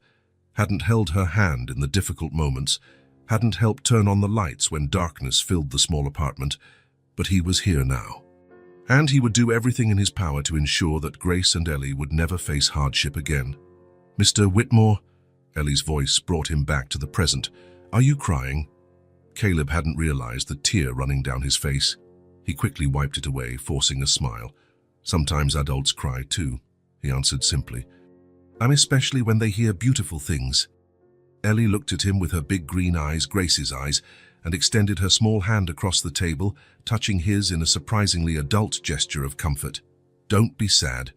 hadn't held her hand in the difficult moments, hadn't helped turn on the lights when darkness filled the small apartment, but he was here now. And he would do everything in his power to ensure that Grace and Ellie would never face hardship again. "Mr. Whitmore," Ellie's voice brought him back to the present. "Are you crying?" Caleb hadn't realized the tear running down his face. He quickly wiped it away, forcing a smile. "Sometimes adults cry too," he answered simply. "I'm especially when they hear beautiful things." Ellie looked at him with her big green eyes, Grace's eyes, and extended her small hand across the table, touching his in a surprisingly adult gesture of comfort. "Don't be sad.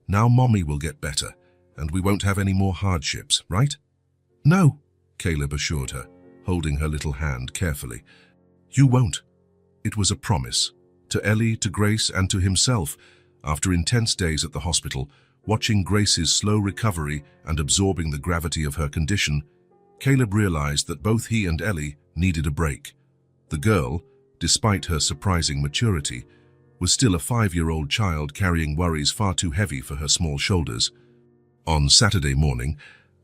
Now Mommy will get better, and we won't have any more hardships, right?" "No," Caleb assured her, holding her little hand carefully. "You won't." It was a promise. To Ellie, to Grace, and to himself. After intense days at the hospital, watching Grace's slow recovery and absorbing the gravity of her condition, Caleb realized that both he and Ellie needed a break. The girl, despite her surprising maturity, was still a 5-year-old child carrying worries far too heavy for her small shoulders. On Saturday morning,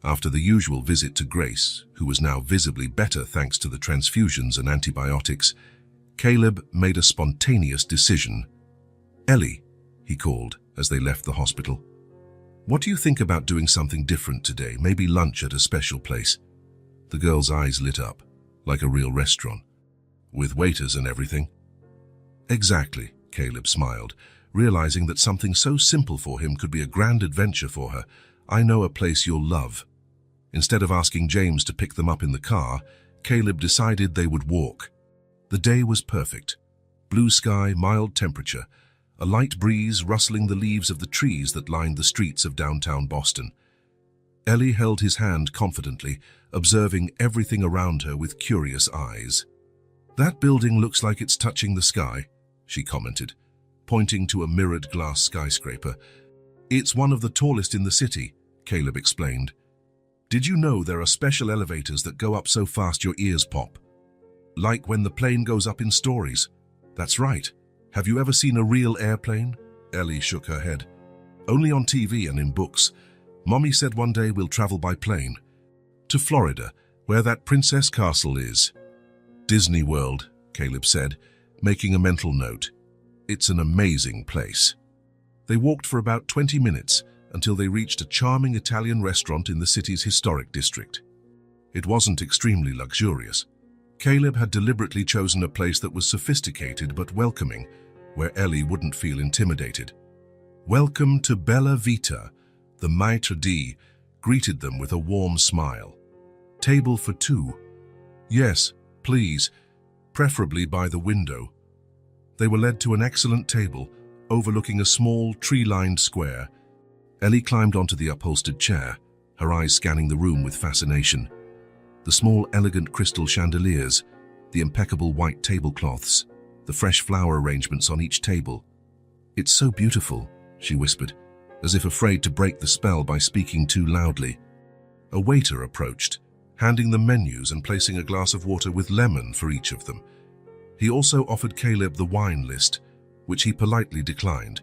after the usual visit to Grace, who was now visibly better thanks to the transfusions and antibiotics, Caleb made a spontaneous decision. "Ellie," he called as they left the hospital, "what do you think about doing something different today, maybe lunch at a special place?" The girl's eyes lit up, like a real restaurant, with waiters and everything. "Exactly," Caleb smiled, realizing that something so simple for him could be a grand adventure for her. "I know a place you'll love." Instead of asking James to pick them up in the car, Caleb decided they would walk. The day was perfect. Blue sky, mild temperature, a light breeze rustling the leaves of the trees that lined the streets of downtown Boston. Ellie held his hand confidently, observing everything around her with curious eyes. "That building looks like it's touching the sky," she commented, pointing to a mirrored glass skyscraper. "It's one of the tallest in the city," Caleb explained. "Did you know there are special elevators that go up so fast your ears pop? Like when the plane goes up in stories." That's right. Have you ever seen a real airplane? Ellie shook her head. Only on TV and in books. Mommy said one day we'll travel by plane. To Florida, where that princess castle is. Disney World, Caleb said, making a mental note. It's an amazing place. They walked for about 20 minutes until they reached a charming Italian restaurant in the city's historic district. It wasn't extremely luxurious. Caleb had deliberately chosen a place that was sophisticated but welcoming, where Ellie wouldn't feel intimidated. Welcome to Bella Vita, the maitre d' greeted them with a warm smile. Table for two. Yes, please, preferably by the window. They were led to an excellent table, overlooking a small, tree-lined square. Ellie climbed onto the upholstered chair, her eyes scanning the room with fascination. The small, elegant crystal chandeliers, the impeccable white tablecloths, the fresh flower arrangements on each table. It's so beautiful, she whispered, as if afraid to break the spell by speaking too loudly. A waiter approached, handing them menus and placing a glass of water with lemon for each of them. He also offered Caleb the wine list, which he politely declined.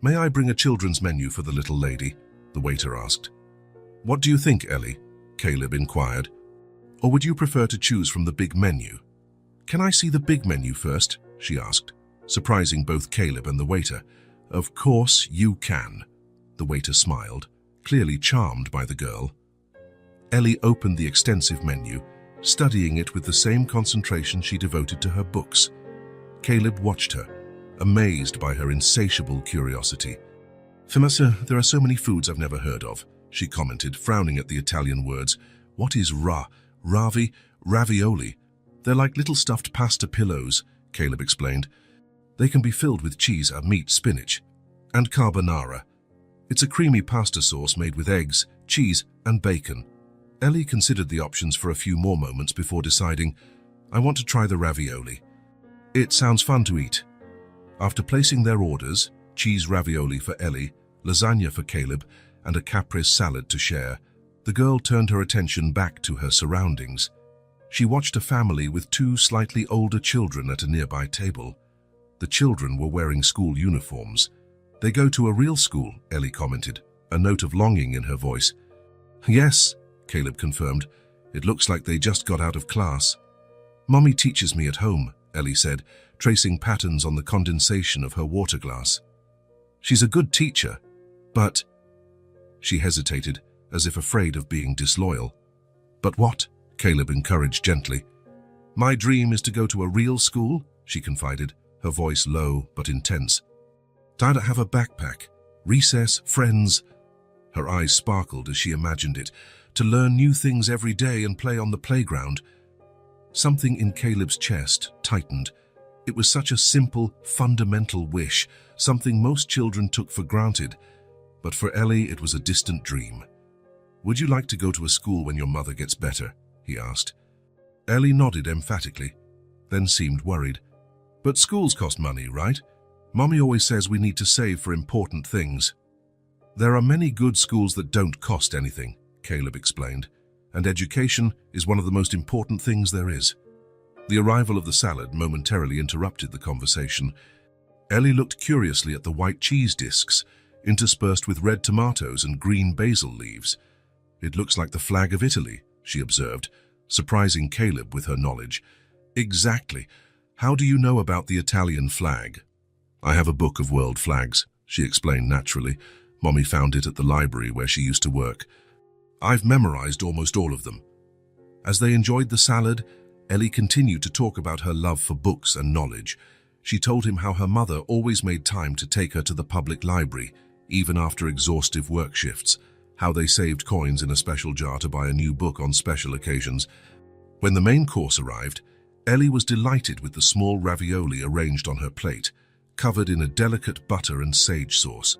"May I bring a children's menu for the little lady?" the waiter asked. "What do you think, Ellie?" Caleb inquired. "Or would you prefer to choose from the big menu?" "Can I see the big menu first?" she asked, surprising both Caleb and the waiter. "Of course you can," the waiter smiled, clearly charmed by the girl. Ellie opened the extensive menu, studying it with the same concentration she devoted to her books. Caleb watched her, amazed by her insatiable curiosity. "Famassa, there are so many foods I've never heard of," she commented, frowning at the Italian words. "What is ravioli? They're like little stuffed pasta pillows," Caleb explained. "They can be filled with cheese, meat, spinach, and carbonara. It's a creamy pasta sauce made with eggs, cheese, and bacon." Ellie considered the options for a few more moments before deciding, "I want to try the ravioli. It sounds fun to eat." After placing their orders, cheese ravioli for Ellie, lasagna for Caleb, and a caprese salad to share, the girl turned her attention back to her surroundings. She watched a family with two slightly older children at a nearby table. The children were wearing school uniforms. "They go to a real school," Ellie commented, a note of longing in her voice. "Yes," Caleb confirmed. "It looks like they just got out of class." "Mommy teaches me at home," Ellie said, tracing patterns on the condensation of her water glass. "She's a good teacher, but—" She hesitated, as if afraid of being disloyal. "But what?" Caleb encouraged gently. "My dream is to go to a real school," she confided, her voice low but intense. "I'd have a backpack, recess, friends." Her eyes sparkled as she imagined it, to learn new things every day and play on the playground. Something in Caleb's chest tightened. It was such a simple, fundamental wish, something most children took for granted. But for Ellie, it was a distant dream. "Would you like to go to a school when your mother gets better?" he asked. Ellie nodded emphatically, then seemed worried. "But schools cost money, right? Mommy always says we need to save for important things." "There are many good schools that don't cost anything," Caleb explained, "and education is one of the most important things there is." The arrival of the salad momentarily interrupted the conversation. Ellie looked curiously at the white cheese discs, interspersed with red tomatoes and green basil leaves. "It looks like the flag of Italy," she observed, surprising Caleb with her knowledge. "Exactly. How do you know about the Italian flag?" "I have a book of world flags," she explained naturally. "Mommy found it at the library where she used to work. I've memorized almost all of them." As they enjoyed the salad, Ellie continued to talk about her love for books and knowledge. She told him how her mother always made time to take her to the public library, even after exhaustive work shifts, how they saved coins in a special jar to buy a new book on special occasions. When the main course arrived, Ellie was delighted with the small ravioli arranged on her plate, covered in a delicate butter and sage sauce.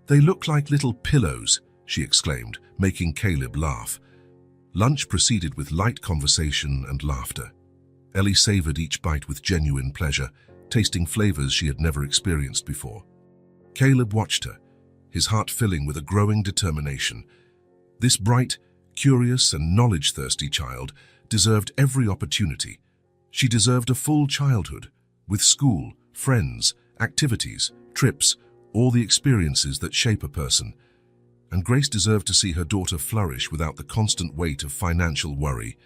"They look like little pillows," she exclaimed, making Caleb laugh. Lunch proceeded with light conversation and laughter. Ellie savored each bite with genuine pleasure, tasting flavors she had never experienced before. Caleb watched her, his heart filling with a growing determination. This bright, curious, and knowledge-thirsty child deserved every opportunity. She deserved a full childhood, with school, friends, activities, trips, all the experiences that shape a person. And Grace deserved to see her daughter flourish without the constant weight of financial worry.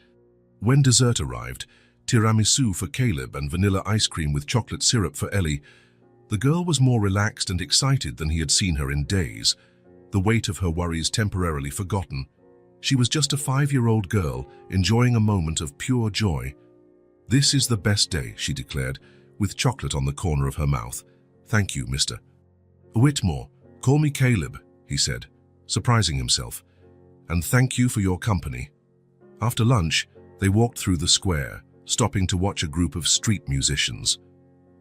When dessert arrived, tiramisu for Caleb and vanilla ice cream with chocolate syrup for Ellie, the girl was more relaxed and excited than he had seen her in days, the weight of her worries temporarily forgotten. She was just a 5-year-old girl enjoying a moment of pure joy. "This is the best day," she declared, with chocolate on the corner of her mouth. "Thank you, Mr. Whitmore. Call me Caleb," he said, surprising himself. "And thank you for your company." After lunch, they walked through the square, stopping to watch a group of street musicians.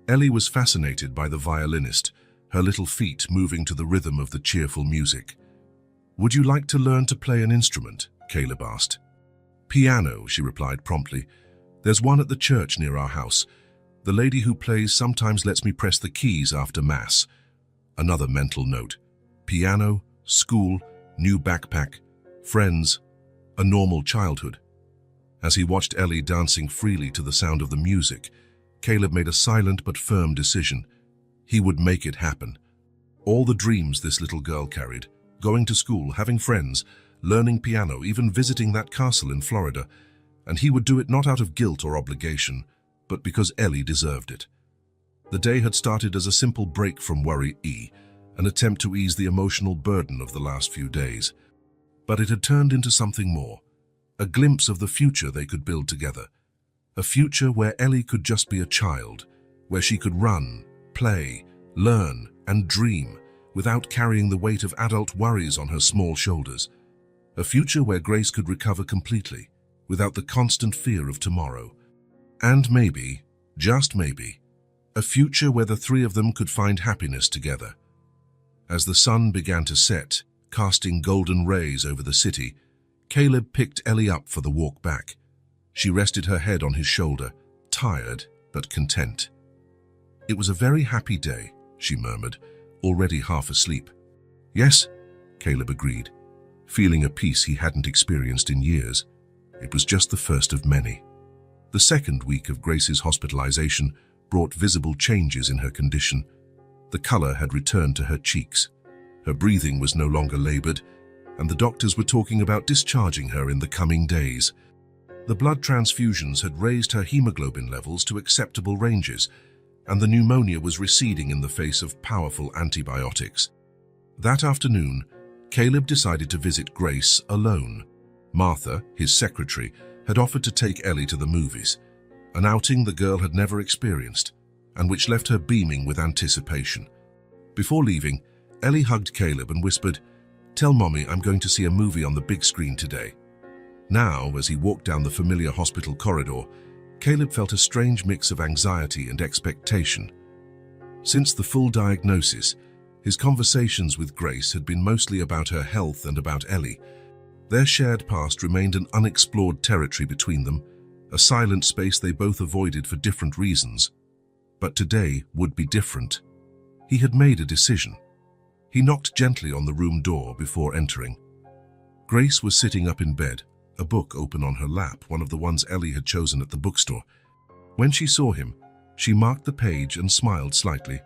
Ellie was fascinated by the violinist, her little feet moving to the rhythm of the cheerful music. "Would you like to learn to play an instrument?" Caleb asked. "Piano," she replied promptly. "There's one at the church near our house. The lady who plays sometimes lets me press the keys after Mass." Another mental note. Piano, school, new backpack, friends, a normal childhood. As he watched Ellie dancing freely to the sound of the music, Caleb made a silent but firm decision. He would make it happen. All the dreams this little girl carried, going to school, having friends, learning piano, even visiting that castle in Florida, and he would do it not out of guilt or obligation, but because Ellie deserved it. The day had started as a simple break from worry, an attempt to ease the emotional burden of the last few days. But it had turned into something more, a glimpse of the future they could build together. A future where Ellie could just be a child, where she could run, play, learn, and dream without carrying the weight of adult worries on her small shoulders. A future where Grace could recover completely, without the constant fear of tomorrow. And maybe, just maybe, a future where the three of them could find happiness together. As the sun began to set, casting golden rays over the city, Caleb picked Ellie up for the walk back. She rested her head on his shoulder, tired but content. "It was a very happy day," she murmured, already half asleep. "Yes," Caleb agreed, feeling a peace he hadn't experienced in years. It was just the first of many. The second week of Grace's hospitalization brought visible changes in her condition. The color had returned to her cheeks. Her breathing was no longer labored, and the doctors were talking about discharging her in the coming days. The blood transfusions had raised her hemoglobin levels to acceptable ranges, and the pneumonia was receding in the face of powerful antibiotics. That afternoon, Caleb decided to visit Grace alone. Martha, his secretary, had offered to take Ellie to the movies, an outing the girl had never experienced, and which left her beaming with anticipation. Before leaving, Ellie hugged Caleb and whispered, "Tell Mommy I'm going to see a movie on the big screen today." Now, as he walked down the familiar hospital corridor, Caleb felt a strange mix of anxiety and expectation. Since the full diagnosis, his conversations with Grace had been mostly about her health and about Ellie. Their shared past remained an unexplored territory between them, a silent space they both avoided for different reasons. But today would be different. He had made a decision. He knocked gently on the room door before entering. Grace was sitting up in bed, a book open on her lap, one of the ones Ellie had chosen at the bookstore. When she saw him, she marked the page and smiled slightly.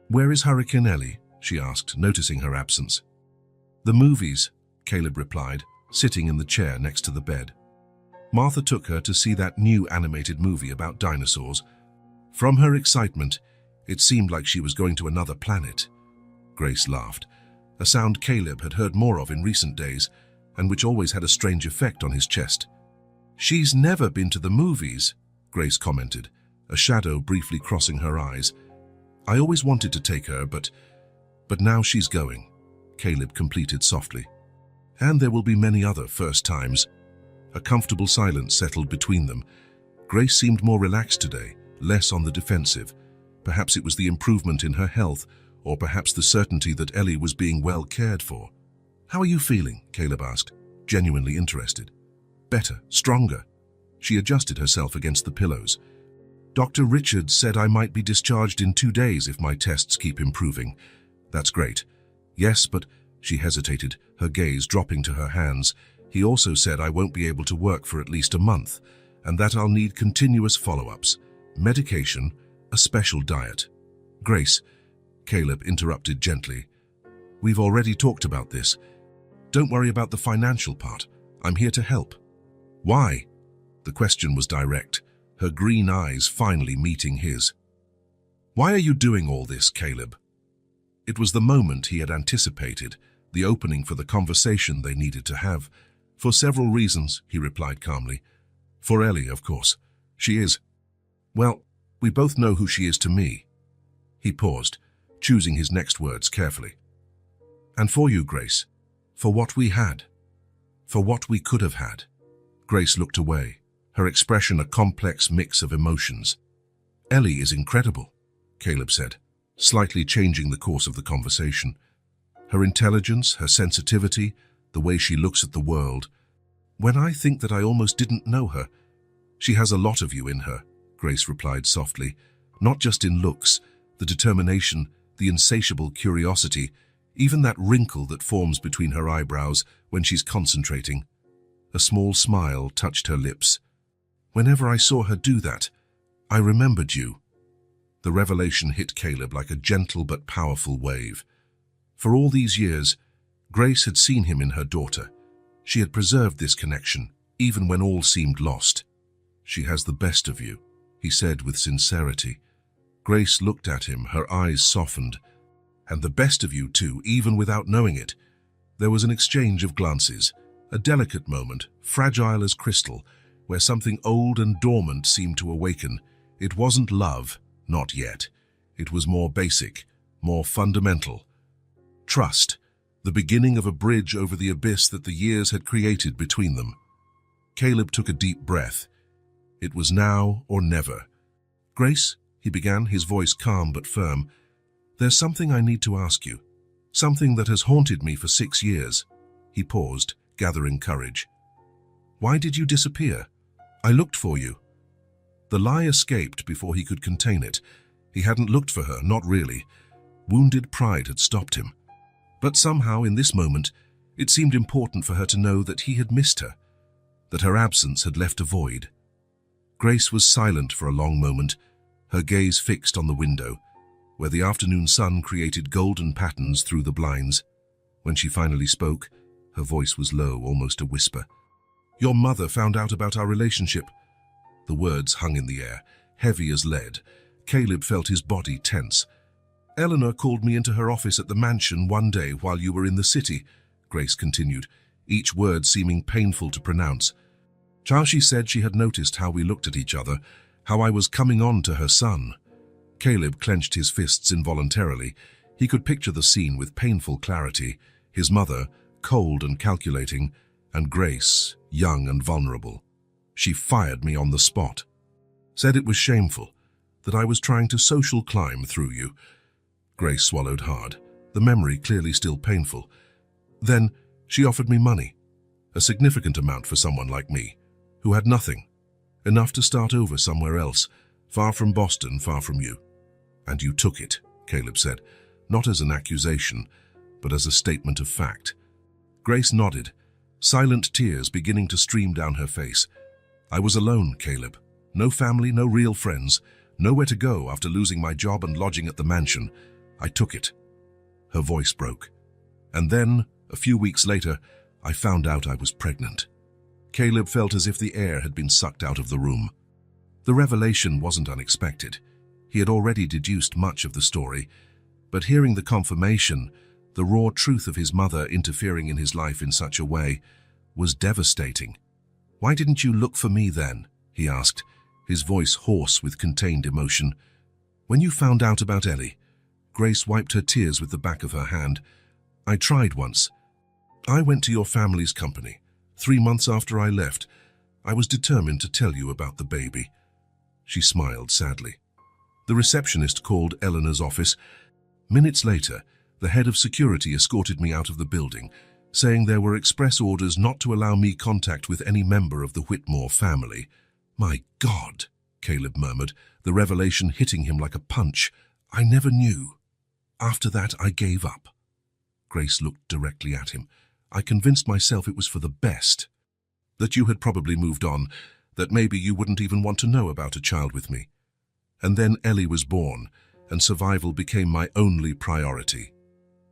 "Where is Hurricane Ellie?" she asked, noticing her absence. "The movies," Caleb replied, sitting in the chair next to the bed. Martha took her to see that new animated movie about dinosaurs. From her excitement, it seemed like she was going to another planet. Grace laughed, a sound Caleb had heard more of in recent days, and which always had a strange effect on his chest. "She's never been to the movies," Grace commented, a shadow briefly crossing her eyes. "I always wanted to take her, but now she's going," Caleb completed softly. "And there will be many other first times." A comfortable silence settled between them. Grace seemed more relaxed today, less on the defensive. Perhaps it was the improvement in her health, or perhaps the certainty that Ellie was being well cared for. "How are you feeling?" Caleb asked, genuinely interested. "Better, stronger." She adjusted herself against the pillows. "Dr. Richards said I might be discharged in 2 days if my tests keep improving." "That's great." "Yes, but..." She hesitated, her gaze dropping to her hands. "He also said I won't be able to work for at least a month, and that I'll need continuous follow-ups, medication, a special diet. Grace, Caleb interrupted gently. We've already talked about this. Don't worry about the financial part. I'm here to help. Why? The question was direct, her green eyes finally meeting his. Why are you doing all this, Caleb? It was the moment he had anticipated, the opening for the conversation they needed to have. For several reasons, he replied calmly. For Ellie, of course. She is. Well, we both know who she is to me. He paused, choosing his next words carefully. And for you, Grace. For what we had. For what we could have had. Grace looked away, her expression a complex mix of emotions. Ellie is incredible, Caleb said, slightly changing the course of the conversation. Her intelligence, her sensitivity, the way she looks at the world. When I think that I almost didn't know her. She has a lot of you in her, Grace replied softly, not just in looks, the determination, the insatiable curiosity, even that wrinkle that forms between her eyebrows when she's concentrating. A small smile touched her lips. Whenever I saw her do that, I remembered you. The revelation hit Caleb like a gentle but powerful wave. For all these years, Grace had seen him in her daughter. She had preserved this connection, even when all seemed lost. She has the best of you, he said with sincerity. Grace looked at him, her eyes softened. And the best of you too, even without knowing it. There was an exchange of glances, a delicate moment, fragile as crystal, where something old and dormant seemed to awaken. It wasn't love, not yet. It was more basic, more fundamental. Trust, the beginning of a bridge over the abyss that the years had created between them. Caleb took a deep breath. It was now or never. Grace, he began, his voice calm but firm, there's something I need to ask you. Something that has haunted me for 6 years. He paused, gathering courage. Why did you disappear? I looked for you. The lie escaped before he could contain it. He hadn't looked for her, not really. Wounded pride had stopped him. But somehow, in this moment, it seemed important for her to know that he had missed her, that her absence had left a void. Grace was silent for a long moment, her gaze fixed on the window, where the afternoon sun created golden patterns through the blinds. When she finally spoke, her voice was low, almost a whisper. Your mother found out about our relationship. The words hung in the air, heavy as lead. Caleb felt his body tense. Eleanor called me into her office at the mansion one day while you were in the city, Grace continued, each word seeming painful to pronounce. She said she had noticed how we looked at each other, how I was coming on to her son. Caleb clenched his fists involuntarily. He could picture the scene with painful clarity, his mother, cold and calculating, and Grace, young and vulnerable. She fired me on the spot. Said it was shameful, that I was trying to social climb through you. Grace swallowed hard, the memory clearly still painful. Then she offered me money, a significant amount for someone like me, who had nothing, enough to start over somewhere else, far from Boston, far from you. And you took it, Caleb said, not as an accusation, but as a statement of fact. Grace nodded, silent tears beginning to stream down her face. I was alone, Caleb. No family, no real friends, nowhere to go after losing my job and lodging at the mansion. I took it. Her voice broke. And then, a few weeks later, I found out I was pregnant. Caleb felt as if the air had been sucked out of the room. The revelation wasn't unexpected. He had already deduced much of the story, but hearing the confirmation, the raw truth of his mother interfering in his life in such a way, was devastating. Why didn't you look for me then? He asked, his voice hoarse with contained emotion. When you found out about Ellie, Grace wiped her tears with the back of her hand. I tried once. I went to your family's company. 3 months after I left, I was determined to tell you about the baby. She smiled sadly. The receptionist called Eleanor's office. Minutes later, the head of security escorted me out of the building, saying there were express orders not to allow me contact with any member of the Whitmore family. My God, Caleb murmured, the revelation hitting him like a punch. I never knew. After that, I gave up. Grace looked directly at him. I convinced myself it was for the best. That you had probably moved on, that maybe you wouldn't even want to know about a child with me. And then Ellie was born, and survival became my only priority.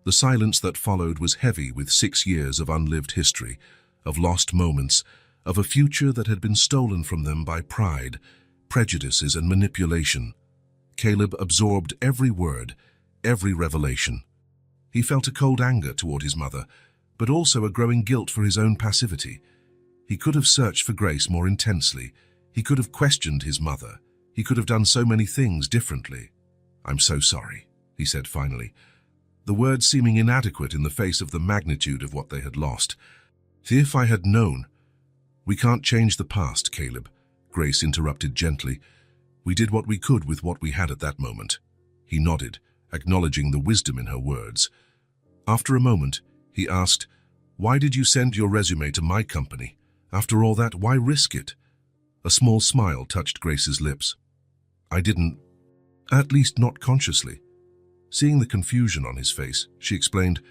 The silence that followed was heavy with 6 years of unlived history, of lost moments, of a future that had been stolen from them by pride, prejudices, and manipulation. Caleb absorbed every word, every revelation. He felt a cold anger toward his mother, but also a growing guilt for his own passivity. He could have searched for Grace more intensely. He could have questioned his mother. He could have done so many things differently. "I'm so sorry," he said finally, the words seeming inadequate in the face of the magnitude of what they had lost. "If I had known—" "We can't change the past, Caleb," Grace interrupted gently. "We did what we could with what we had at that moment." He nodded, acknowledging the wisdom in her words. After a moment, he asked, "Why did you send your resume to my company? After all that, why risk it?" A small smile touched Grace's lips. "I didn't, at least not consciously." Seeing the confusion on his face, she explained,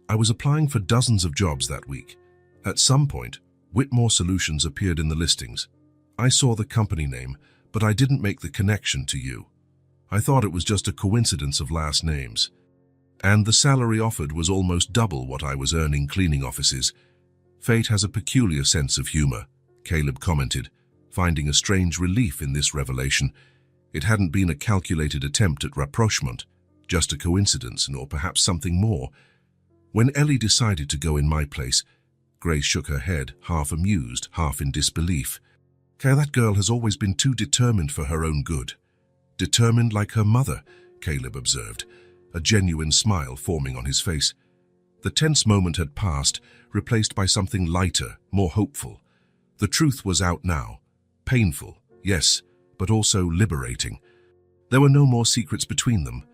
"I was applying for dozens of jobs that week. At some point, Whitmore Solutions appeared in the listings. I saw the company name, but I didn't make the connection to you. I thought it was just a coincidence of last names. And the salary offered was almost double what I was earning cleaning offices. Fate has a peculiar sense of humor," Caleb commented, finding a strange relief in this revelation. It hadn't been a calculated attempt at rapprochement, just a coincidence, or perhaps something more. "When Ellie decided to go in my place," Grace shook her head, half amused, half in disbelief. "That girl has always been too determined for her own good." "Determined like her mother," Caleb observed, a genuine smile forming on his face. The tense moment had passed, replaced by something lighter, more hopeful. The truth was out now. Painful, yes, but also liberating. There were no more secrets between them,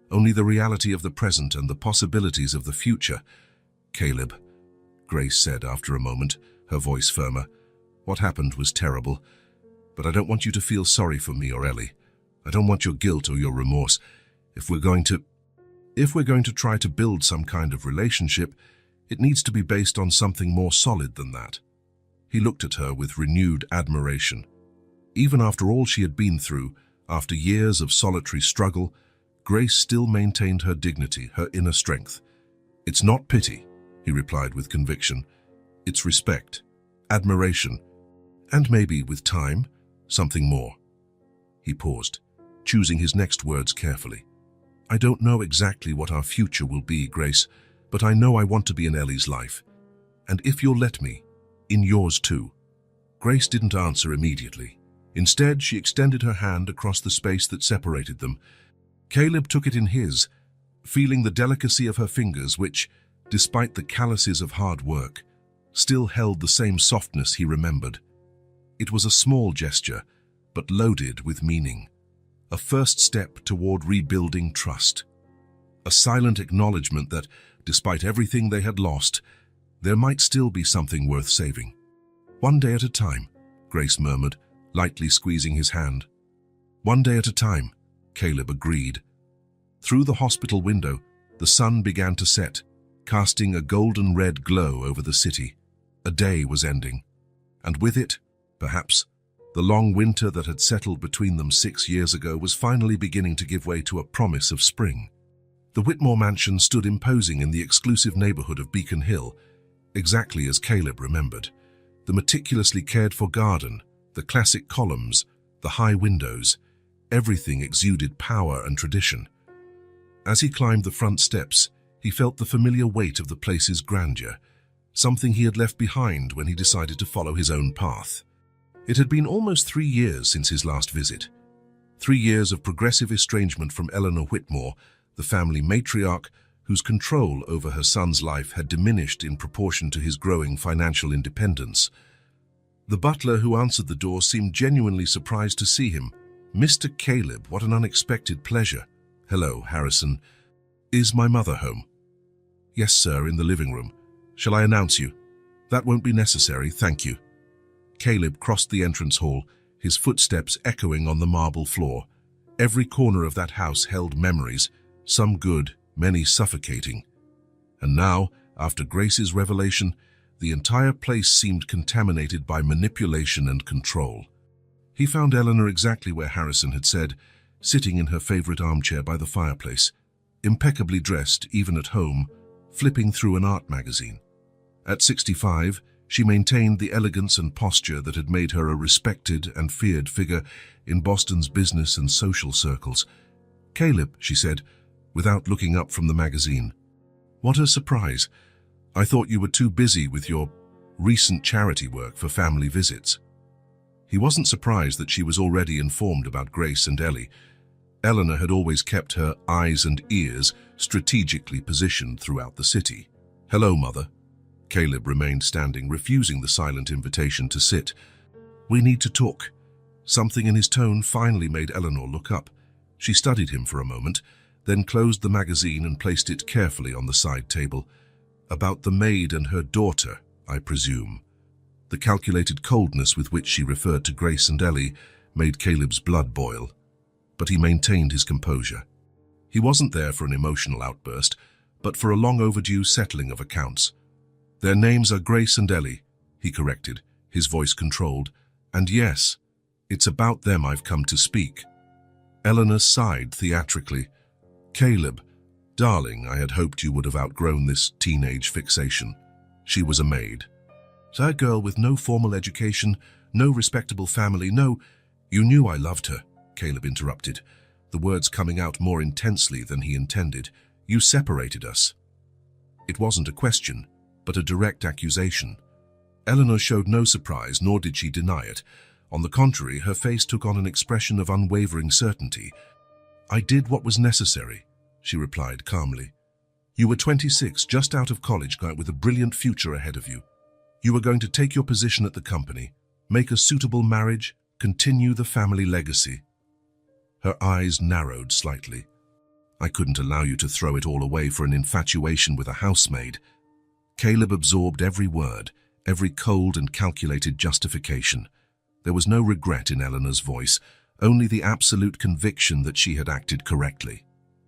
only the reality of the present and the possibilities of the future. "Caleb," Grace said after a moment, her voice firmer, "what happened was terrible, but I don't want you to feel sorry for me or Ellie. I don't want your guilt or your remorse. If we're going to try to build some kind of relationship, it needs to be based on something more solid than that." He looked at her with renewed admiration. Even after all she had been through, after years of solitary struggle, Grace still maintained her dignity, her inner strength. "It's not pity," he replied with conviction. "It's respect, admiration, and maybe, with time, something more." He paused, choosing his next words carefully. "I don't know exactly what our future will be, Grace, but I know I want to be in Ellie's life. And if you'll let me, in yours too." Grace didn't answer immediately. Instead, she extended her hand across the space that separated them. Caleb took it in his, feeling the delicacy of her fingers which, despite the calluses of hard work, still held the same softness he remembered. It was a small gesture, but loaded with meaning. A first step toward rebuilding trust. A silent acknowledgement that, despite everything they had lost, there might still be something worth saving. "One day at a time," Grace murmured, lightly squeezing his hand. "One day at a time," Caleb agreed. Through the hospital window, the sun began to set, casting a golden-red glow over the city. A day was ending, and with it, perhaps, the long winter that had settled between them 6 years ago was finally beginning to give way to a promise of spring. The Whitmore mansion stood imposing in the exclusive neighborhood of Beacon Hill, exactly as Caleb remembered. The meticulously cared-for garden, the classic columns, the high windows, everything exuded power and tradition. As he climbed the front steps, he felt the familiar weight of the place's grandeur, something he had left behind when he decided to follow his own path. It had been almost 3 years since his last visit. 3 years of progressive estrangement from Eleanor Whitmore, the family matriarch whose control over her son's life had diminished in proportion to his growing financial independence. The butler who answered the door seemed genuinely surprised to see him. "Mr. Caleb, what an unexpected pleasure." "Hello, Harrison. Is my mother home?" "Yes, sir, in the living room. Shall I announce you?" "That won't be necessary, thank you." Caleb crossed the entrance hall, his footsteps echoing on the marble floor. Every corner of that house held memories, some good, many suffocating. And now, after Grace's revelation, the entire place seemed contaminated by manipulation and control. He found Eleanor exactly where Harrison had said. sitting in her favorite armchair by the fireplace, impeccably dressed even at home, flipping through an art magazine. At 65, she maintained the elegance and posture that had made her a respected and feared figure in Boston's business and social circles. "Caleb," she said, without looking up from the magazine. "What a surprise. I thought you were too busy with your recent charity work for family visits." He wasn't surprised that she was already informed about Grace and Ellie. Eleanor had always kept her eyes and ears strategically positioned throughout the city. "Hello, Mother." Caleb remained standing, refusing the silent invitation to sit. "We need to talk." Something in his tone finally made Eleanor look up. She studied him for a moment, then closed the magazine and placed it carefully on the side table. "About the maid and her daughter, I presume." The calculated coldness with which she referred to Grace and Ellie made Caleb's blood boil, but he maintained his composure. He wasn't there for an emotional outburst, but for a long overdue settling of accounts. "Their names are Grace and Ellie," he corrected, his voice controlled. "And yes, it's about them I've come to speak." Eleanor sighed theatrically. "Caleb, darling, I had hoped you would have outgrown this teenage fixation." She was a maid. "That girl with no formal education, no respectable family, no—" "You knew I loved her," Caleb interrupted, the words coming out more intensely than he intended. "You separated us." It wasn't a question, but a direct accusation. Eleanor showed no surprise, nor did she deny it. On the contrary, her face took on an expression of unwavering certainty. "I did what was necessary," she replied calmly. "You were 26, just out of college, with a brilliant future ahead of you. You were going to take your position at the company, make a suitable marriage, continue the family legacy." Her eyes narrowed slightly. "I couldn't allow you to throw it all away for an infatuation with a housemaid." Caleb absorbed every word, every cold and calculated justification. There was no regret in Eleanor's voice, only the absolute conviction that she had acted correctly.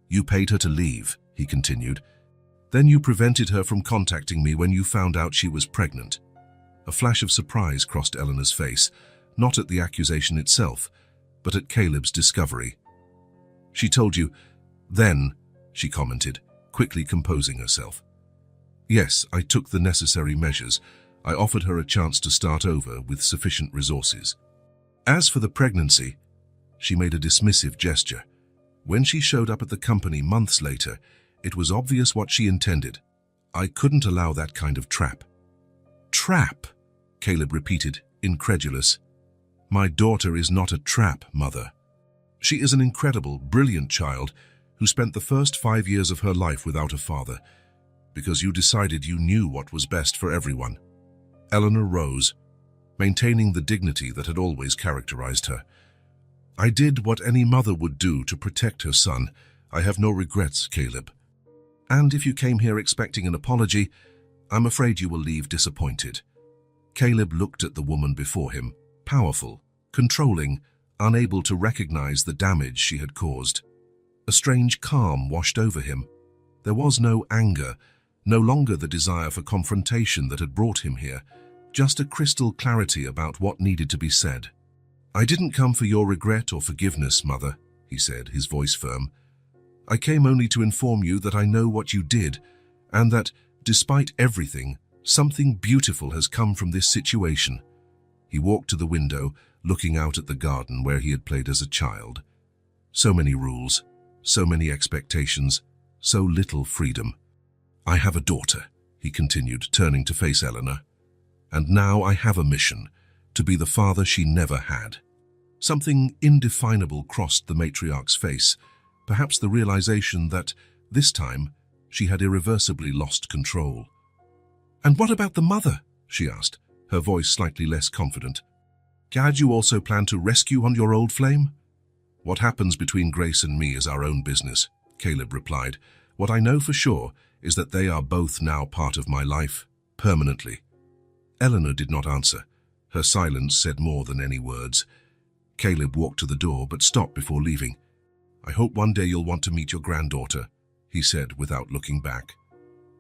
"You paid her to leave," he continued. "Then you prevented her from contacting me when you found out she was pregnant." A flash of surprise crossed Eleanor's face, not at the accusation itself, but at Caleb's discovery. "She told you then," she commented, quickly composing herself. "Yes, I took the necessary measures. I offered her a chance to start over with sufficient resources. As for the pregnancy," she made a dismissive gesture. "When she showed up at the company months later, it was obvious what she intended. I couldn't allow that kind of trap." "Trap?" Caleb repeated, incredulous. "My daughter is not a trap, Mother. She is an incredible, brilliant child who spent the first 5 years of her life without a father, because you decided you knew what was best for everyone." Eleanor rose, maintaining the dignity that had always characterized her. "I did what any mother would do to protect her son. I have no regrets, Caleb. And if you came here expecting an apology, I'm afraid you will leave disappointed." Caleb looked at the woman before him, powerful, controlling, unable to recognize the damage she had caused. A strange calm washed over him. There was no anger, no longer the desire for confrontation that had brought him here, just a crystal clarity about what needed to be said. "I didn't come for your regret or forgiveness, Mother," he said, his voice firm. "I came only to inform you that I know what you did, and that, despite everything, something beautiful has come from this situation." He walked to the window, looking out at the garden where he had played as a child. So many rules, so many expectations, so little freedom. "I have a daughter," he continued, turning to face Eleanor. "And now I have a mission, to be the father she never had." Something indefinable crossed the matriarch's face, perhaps the realization that, this time, she had irreversibly lost control. "And what about the mother?" she asked, her voice slightly less confident. "Had you also planned to rescue on your old flame?" "What happens between Grace and me is our own business," Caleb replied. "What I know for sure is that they are both now part of my life, permanently." Eleanor did not answer. Her silence said more than any words. Caleb walked to the door but stopped before leaving. "I hope one day you'll want to meet your granddaughter," he said without looking back.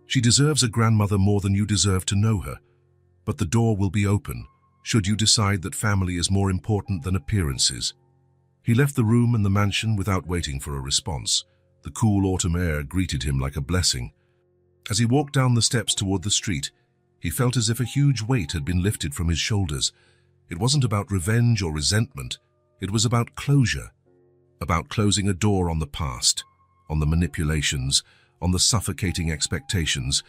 "She deserves a grandmother more than you deserve to know her, but the door will be open should you decide that family is more important than appearances." He left the room and the mansion without waiting for a response. The cool autumn air greeted him like a blessing. As he walked down the steps toward the street, he felt as if a huge weight had been lifted from his shoulders. It wasn't about revenge or resentment. It was about closure. About closing a door on the past, on the manipulations, on the suffocating expectations,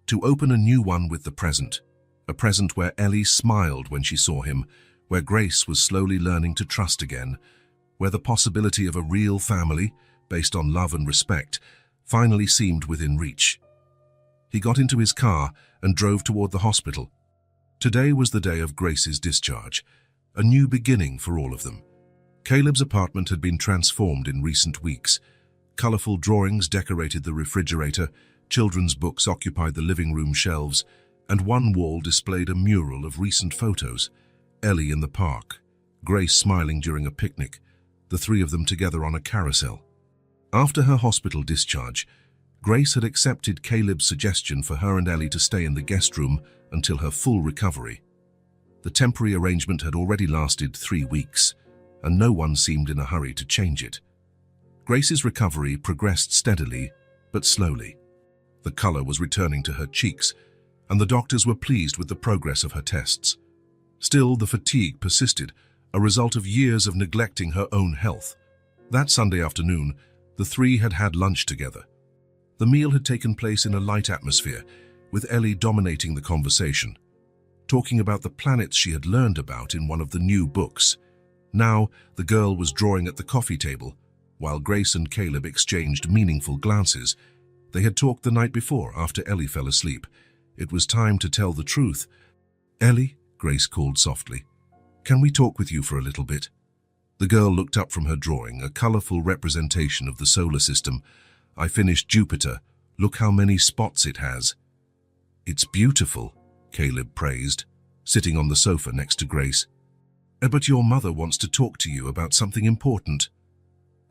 to open a new one with the present. A present where Ellie smiled when she saw him, where Grace was slowly learning to trust again, where the possibility of a real family, based on love and respect, finally seemed within reach. He got into his car and drove toward the hospital. Today was the day of Grace's discharge, a new beginning for all of them. Caleb's apartment had been transformed in recent weeks. Colorful drawings decorated the refrigerator, children's books occupied the living room shelves, and one wall displayed a mural of recent photos. Ellie in the park, Grace smiling during a picnic, the three of them together on a carousel. After her hospital discharge, Grace had accepted Caleb's suggestion for her and Ellie to stay in the guest room until her full recovery. The temporary arrangement had already lasted 3 weeks, and no one seemed in a hurry to change it. Grace's recovery progressed steadily, but slowly. The color was returning to her cheeks, and the doctors were pleased with the progress of her tests. Still, the fatigue persisted, a result of years of neglecting her own health. That Sunday afternoon, the three had had lunch together. The meal had taken place in a light atmosphere, with Ellie dominating the conversation, talking about the planets she had learned about in one of the new books. Now, the girl was drawing at the coffee table, while Grace and Caleb exchanged meaningful glances. They had talked the night before, after Ellie fell asleep. It was time to tell the truth. "Ellie," Grace called softly, "can we talk with you for a little bit?" The girl looked up from her drawing, a colorful representation of the solar system. "I finished Jupiter. Look how many spots it has." "It's beautiful," Caleb praised, sitting on the sofa next to Grace. "But your mother wants to talk to you about something important."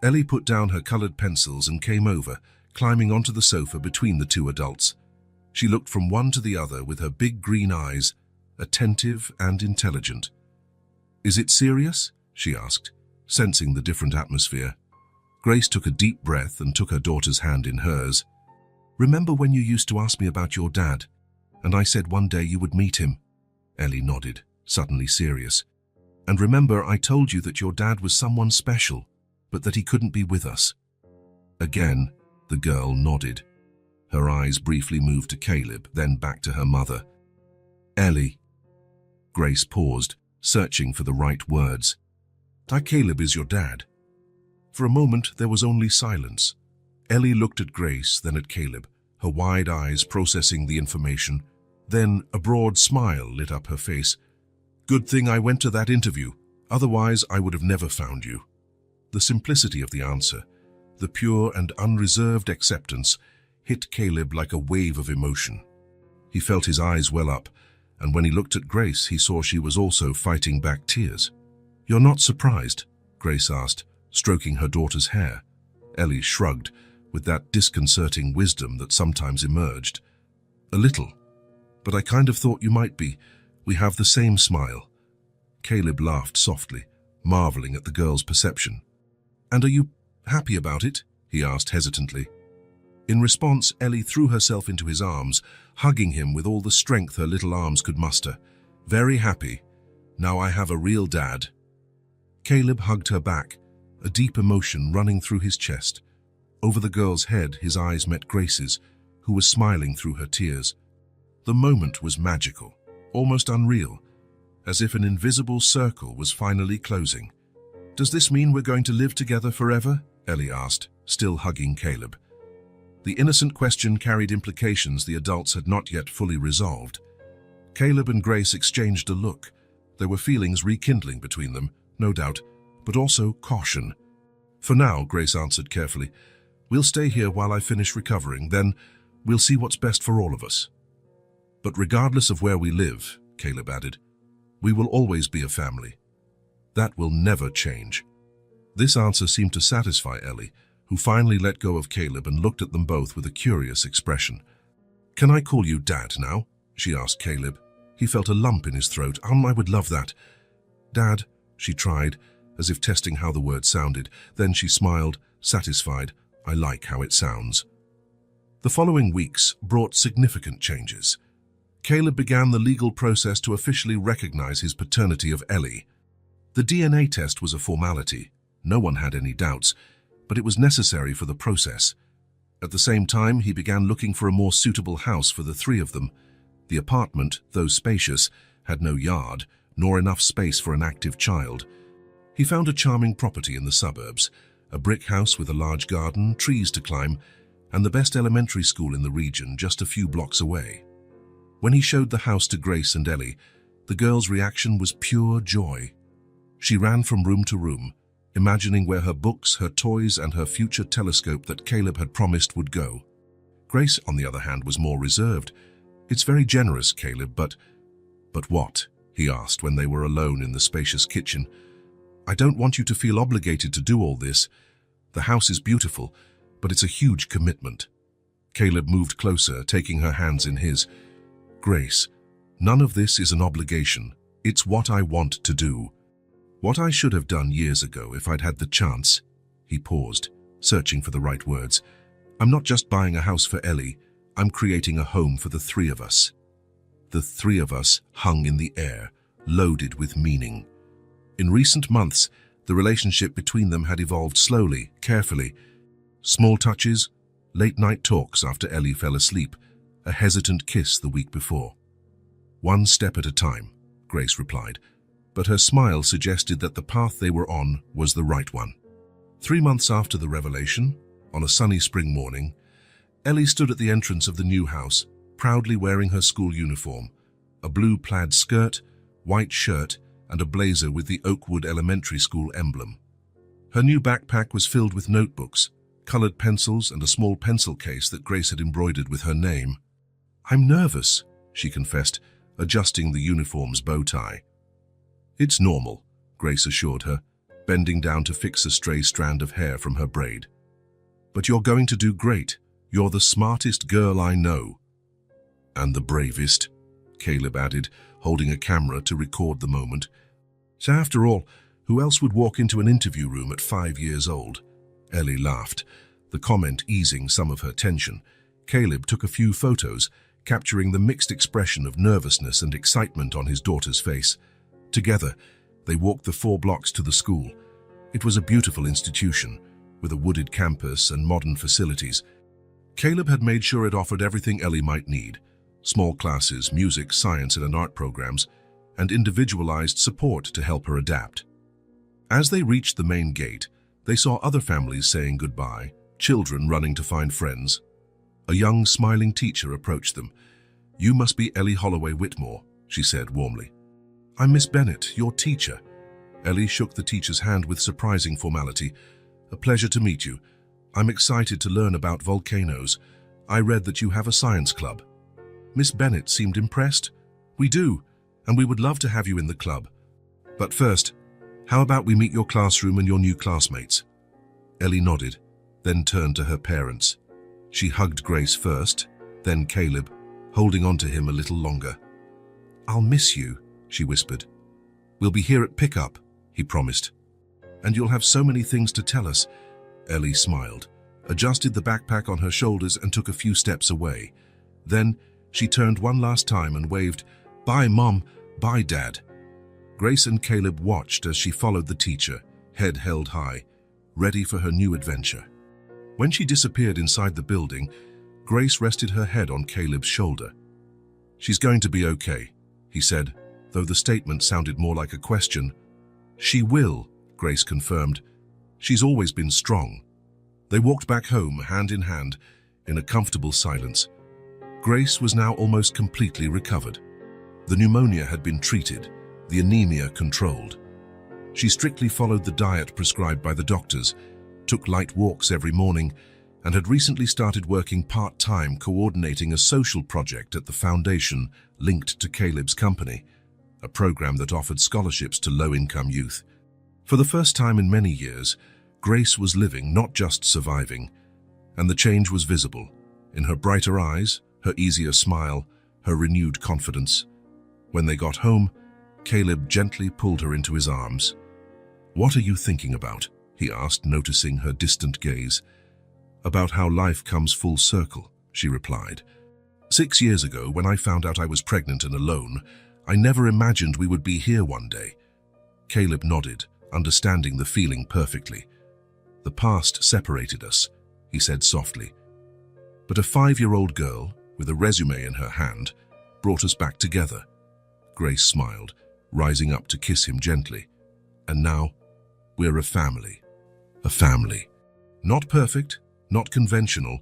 Ellie put down her colored pencils and came over, climbing onto the sofa between the two adults. She looked from one to the other with her big green eyes, attentive and intelligent. "Is it serious?" she asked, sensing the different atmosphere. Grace took a deep breath and took her daughter's hand in hers. "Remember when you used to ask me about your dad, and I said one day you would meet him?" Ellie nodded, suddenly serious. "And remember I told you that your dad was someone special, but that he couldn't be with us?" Again, the girl nodded. Her eyes briefly moved to Caleb, then back to her mother. "Ellie." Grace paused, searching for the right words. "Caleb is your dad." For a moment, there was only silence. Ellie looked at Grace, then at Caleb, her wide eyes processing the information. Then a broad smile lit up her face. "Good thing I went to that interview. Otherwise, I would have never found you." The simplicity of the answer, the pure and unreserved acceptance, hit Caleb like a wave of emotion. He felt his eyes well up, and when he looked at Grace, he saw she was also fighting back tears. "You're not surprised?" Grace asked, stroking her daughter's hair. Ellie shrugged, with that disconcerting wisdom that sometimes emerged. "A little. But I kind of thought you might be. We have the same smile." Caleb laughed softly, marveling at the girl's perception. "And are you happy about it?" he asked hesitantly. In response, Ellie threw herself into his arms, hugging him with all the strength her little arms could muster. "Very happy. Now I have a real dad." Caleb hugged her back, a deep emotion running through his chest. Over the girl's head, his eyes met Grace's, who was smiling through her tears. The moment was magical, almost unreal, as if an invisible circle was finally closing. "Does this mean we're going to live together forever?" Ellie asked, still hugging Caleb. The innocent question carried implications the adults had not yet fully resolved. Caleb and Grace exchanged a look. There were feelings rekindling between them, no doubt, but also caution. "For now," Grace answered carefully, "we'll stay here while I finish recovering, then we'll see what's best for all of us." "But regardless of where we live," Caleb added, "we will always be a family. That will never change." This answer seemed to satisfy Ellie, who finally let go of Caleb and looked at them both with a curious expression. "Can I call you Dad now?" she asked Caleb. He felt a lump in his throat. "I would love that." "Dad," she tried, as if testing how the word sounded. Then she smiled, satisfied. I like how it sounds. The following weeks brought significant changes. Caleb began the legal process to officially recognize his paternity of Ellie. The DNA test was a formality. No one had any doubts, but it was necessary for the process. At the same time, he began looking for a more suitable house for the three of them. The apartment, though spacious, had no yard, nor enough space for an active child. He found a charming property in the suburbs, a brick house with a large garden, trees to climb, and the best elementary school in the region just a few blocks away. When he showed the house to Grace and Ellie, the girls' reaction was pure joy. She ran from room to room, imagining where her books, her toys, and her future telescope that Caleb had promised would go. Grace, on the other hand, was more reserved. "It's very generous, Caleb, but..." "But what?" he asked when they were alone in the spacious kitchen. "I don't want you to feel obligated to do all this. The house is beautiful, but it's a huge commitment." Caleb moved closer, taking her hands in his. "Grace, none of this is an obligation. It's what I want to do. What I should have done years ago if I'd had the chance." He paused, searching for the right words. "I'm not just buying a house for Ellie. I'm creating a home for the three of us." The three of us hung in the air, loaded with meaning. In recent months, the relationship between them had evolved slowly, carefully. Small touches, late-night talks after Ellie fell asleep, a hesitant kiss the week before. "One step at a time," Grace replied, but her smile suggested that the path they were on was the right one. 3 months after the revelation, on a sunny spring morning, Ellie stood at the entrance of the new house, proudly wearing her school uniform, a blue plaid skirt, white shirt, and a blazer with the Oakwood Elementary School emblem. Her new backpack was filled with notebooks, colored pencils, and a small pencil case that Grace had embroidered with her name. "I'm nervous," she confessed, adjusting the uniform's bow tie. "It's normal," Grace assured her, bending down to fix a stray strand of hair from her braid. "But you're going to do great. You're the smartest girl I know." "And the bravest," Caleb added, holding a camera to record the moment. So after all, who else would walk into an interview room at 5 years old? Ellie laughed, the comment easing some of her tension. Caleb took a few photos, capturing the mixed expression of nervousness and excitement on his daughter's face. Together, they walked the 4 blocks to the school. It was a beautiful institution, with a wooded campus and modern facilities. Caleb had made sure it offered everything Ellie might need: small classes, music, science, and art programs, and individualized support to help her adapt. As they reached the main gate, they saw other families saying goodbye, children running to find friends. A young, smiling teacher approached them. "You must be Ellie Holloway Whitmore," she said warmly. "I'm Miss Bennett, your teacher." Ellie shook the teacher's hand with surprising formality. "A pleasure to meet you. I'm excited to learn about volcanoes. I read that you have a science club." Miss Bennett seemed impressed. "We do, and we would love to have you in the club. But first, how about we meet your classroom and your new classmates?" Ellie nodded, then turned to her parents. She hugged Grace first, then Caleb, holding on to him a little longer. "I'll miss you," she whispered. "We'll be here at pickup," he promised. "And you'll have so many things to tell us." Ellie smiled, adjusted the backpack on her shoulders, and took a few steps away. Then she turned one last time and waved, "Bye, Mom. Bye, Dad." Grace and Caleb watched as she followed the teacher, head held high, ready for her new adventure. When she disappeared inside the building, Grace rested her head on Caleb's shoulder. "She's going to be okay," he said, though the statement sounded more like a question. "She will," Grace confirmed. "She's always been strong." They walked back home, hand in hand, in a comfortable silence. Grace was now almost completely recovered. The pneumonia had been treated, the anemia controlled. She strictly followed the diet prescribed by the doctors, took light walks every morning, and had recently started working part-time coordinating a social project at the foundation linked to Caleb's company, a program that offered scholarships to low-income youth. For the first time in many years, Grace was living, not just surviving, and the change was visible in her brighter eyes, her easier smile, her renewed confidence. When they got home, Caleb gently pulled her into his arms. "What are you thinking about?" he asked, noticing her distant gaze. "About how life comes full circle," she replied. "6 years ago, when I found out I was pregnant and alone, I never imagined we would be here one day." Caleb nodded, understanding the feeling perfectly. "The past separated us," he said softly. "But a 5-year-old girl, with a resume in her hand, brought us back together." Grace smiled, rising up to kiss him gently. "And now, we're a family. A family. Not perfect, not conventional,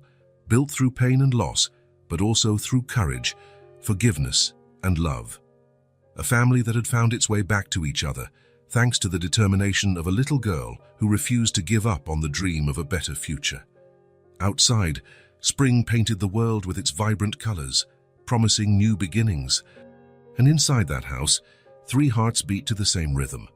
built through pain and loss, but also through courage, forgiveness, and love. A family that had found its way back to each other, thanks to the determination of a little girl who refused to give up on the dream of a better future." Outside, spring painted the world with its vibrant colors, promising new beginnings. And inside that house, 3 hearts beat to the same rhythm,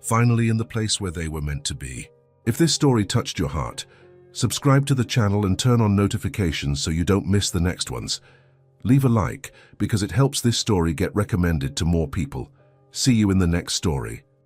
finally in the place where they were meant to be. If this story touched your heart, subscribe to the channel and turn on notifications so you don't miss the next ones. Leave a like because it helps this story get recommended to more people. See you in the next story.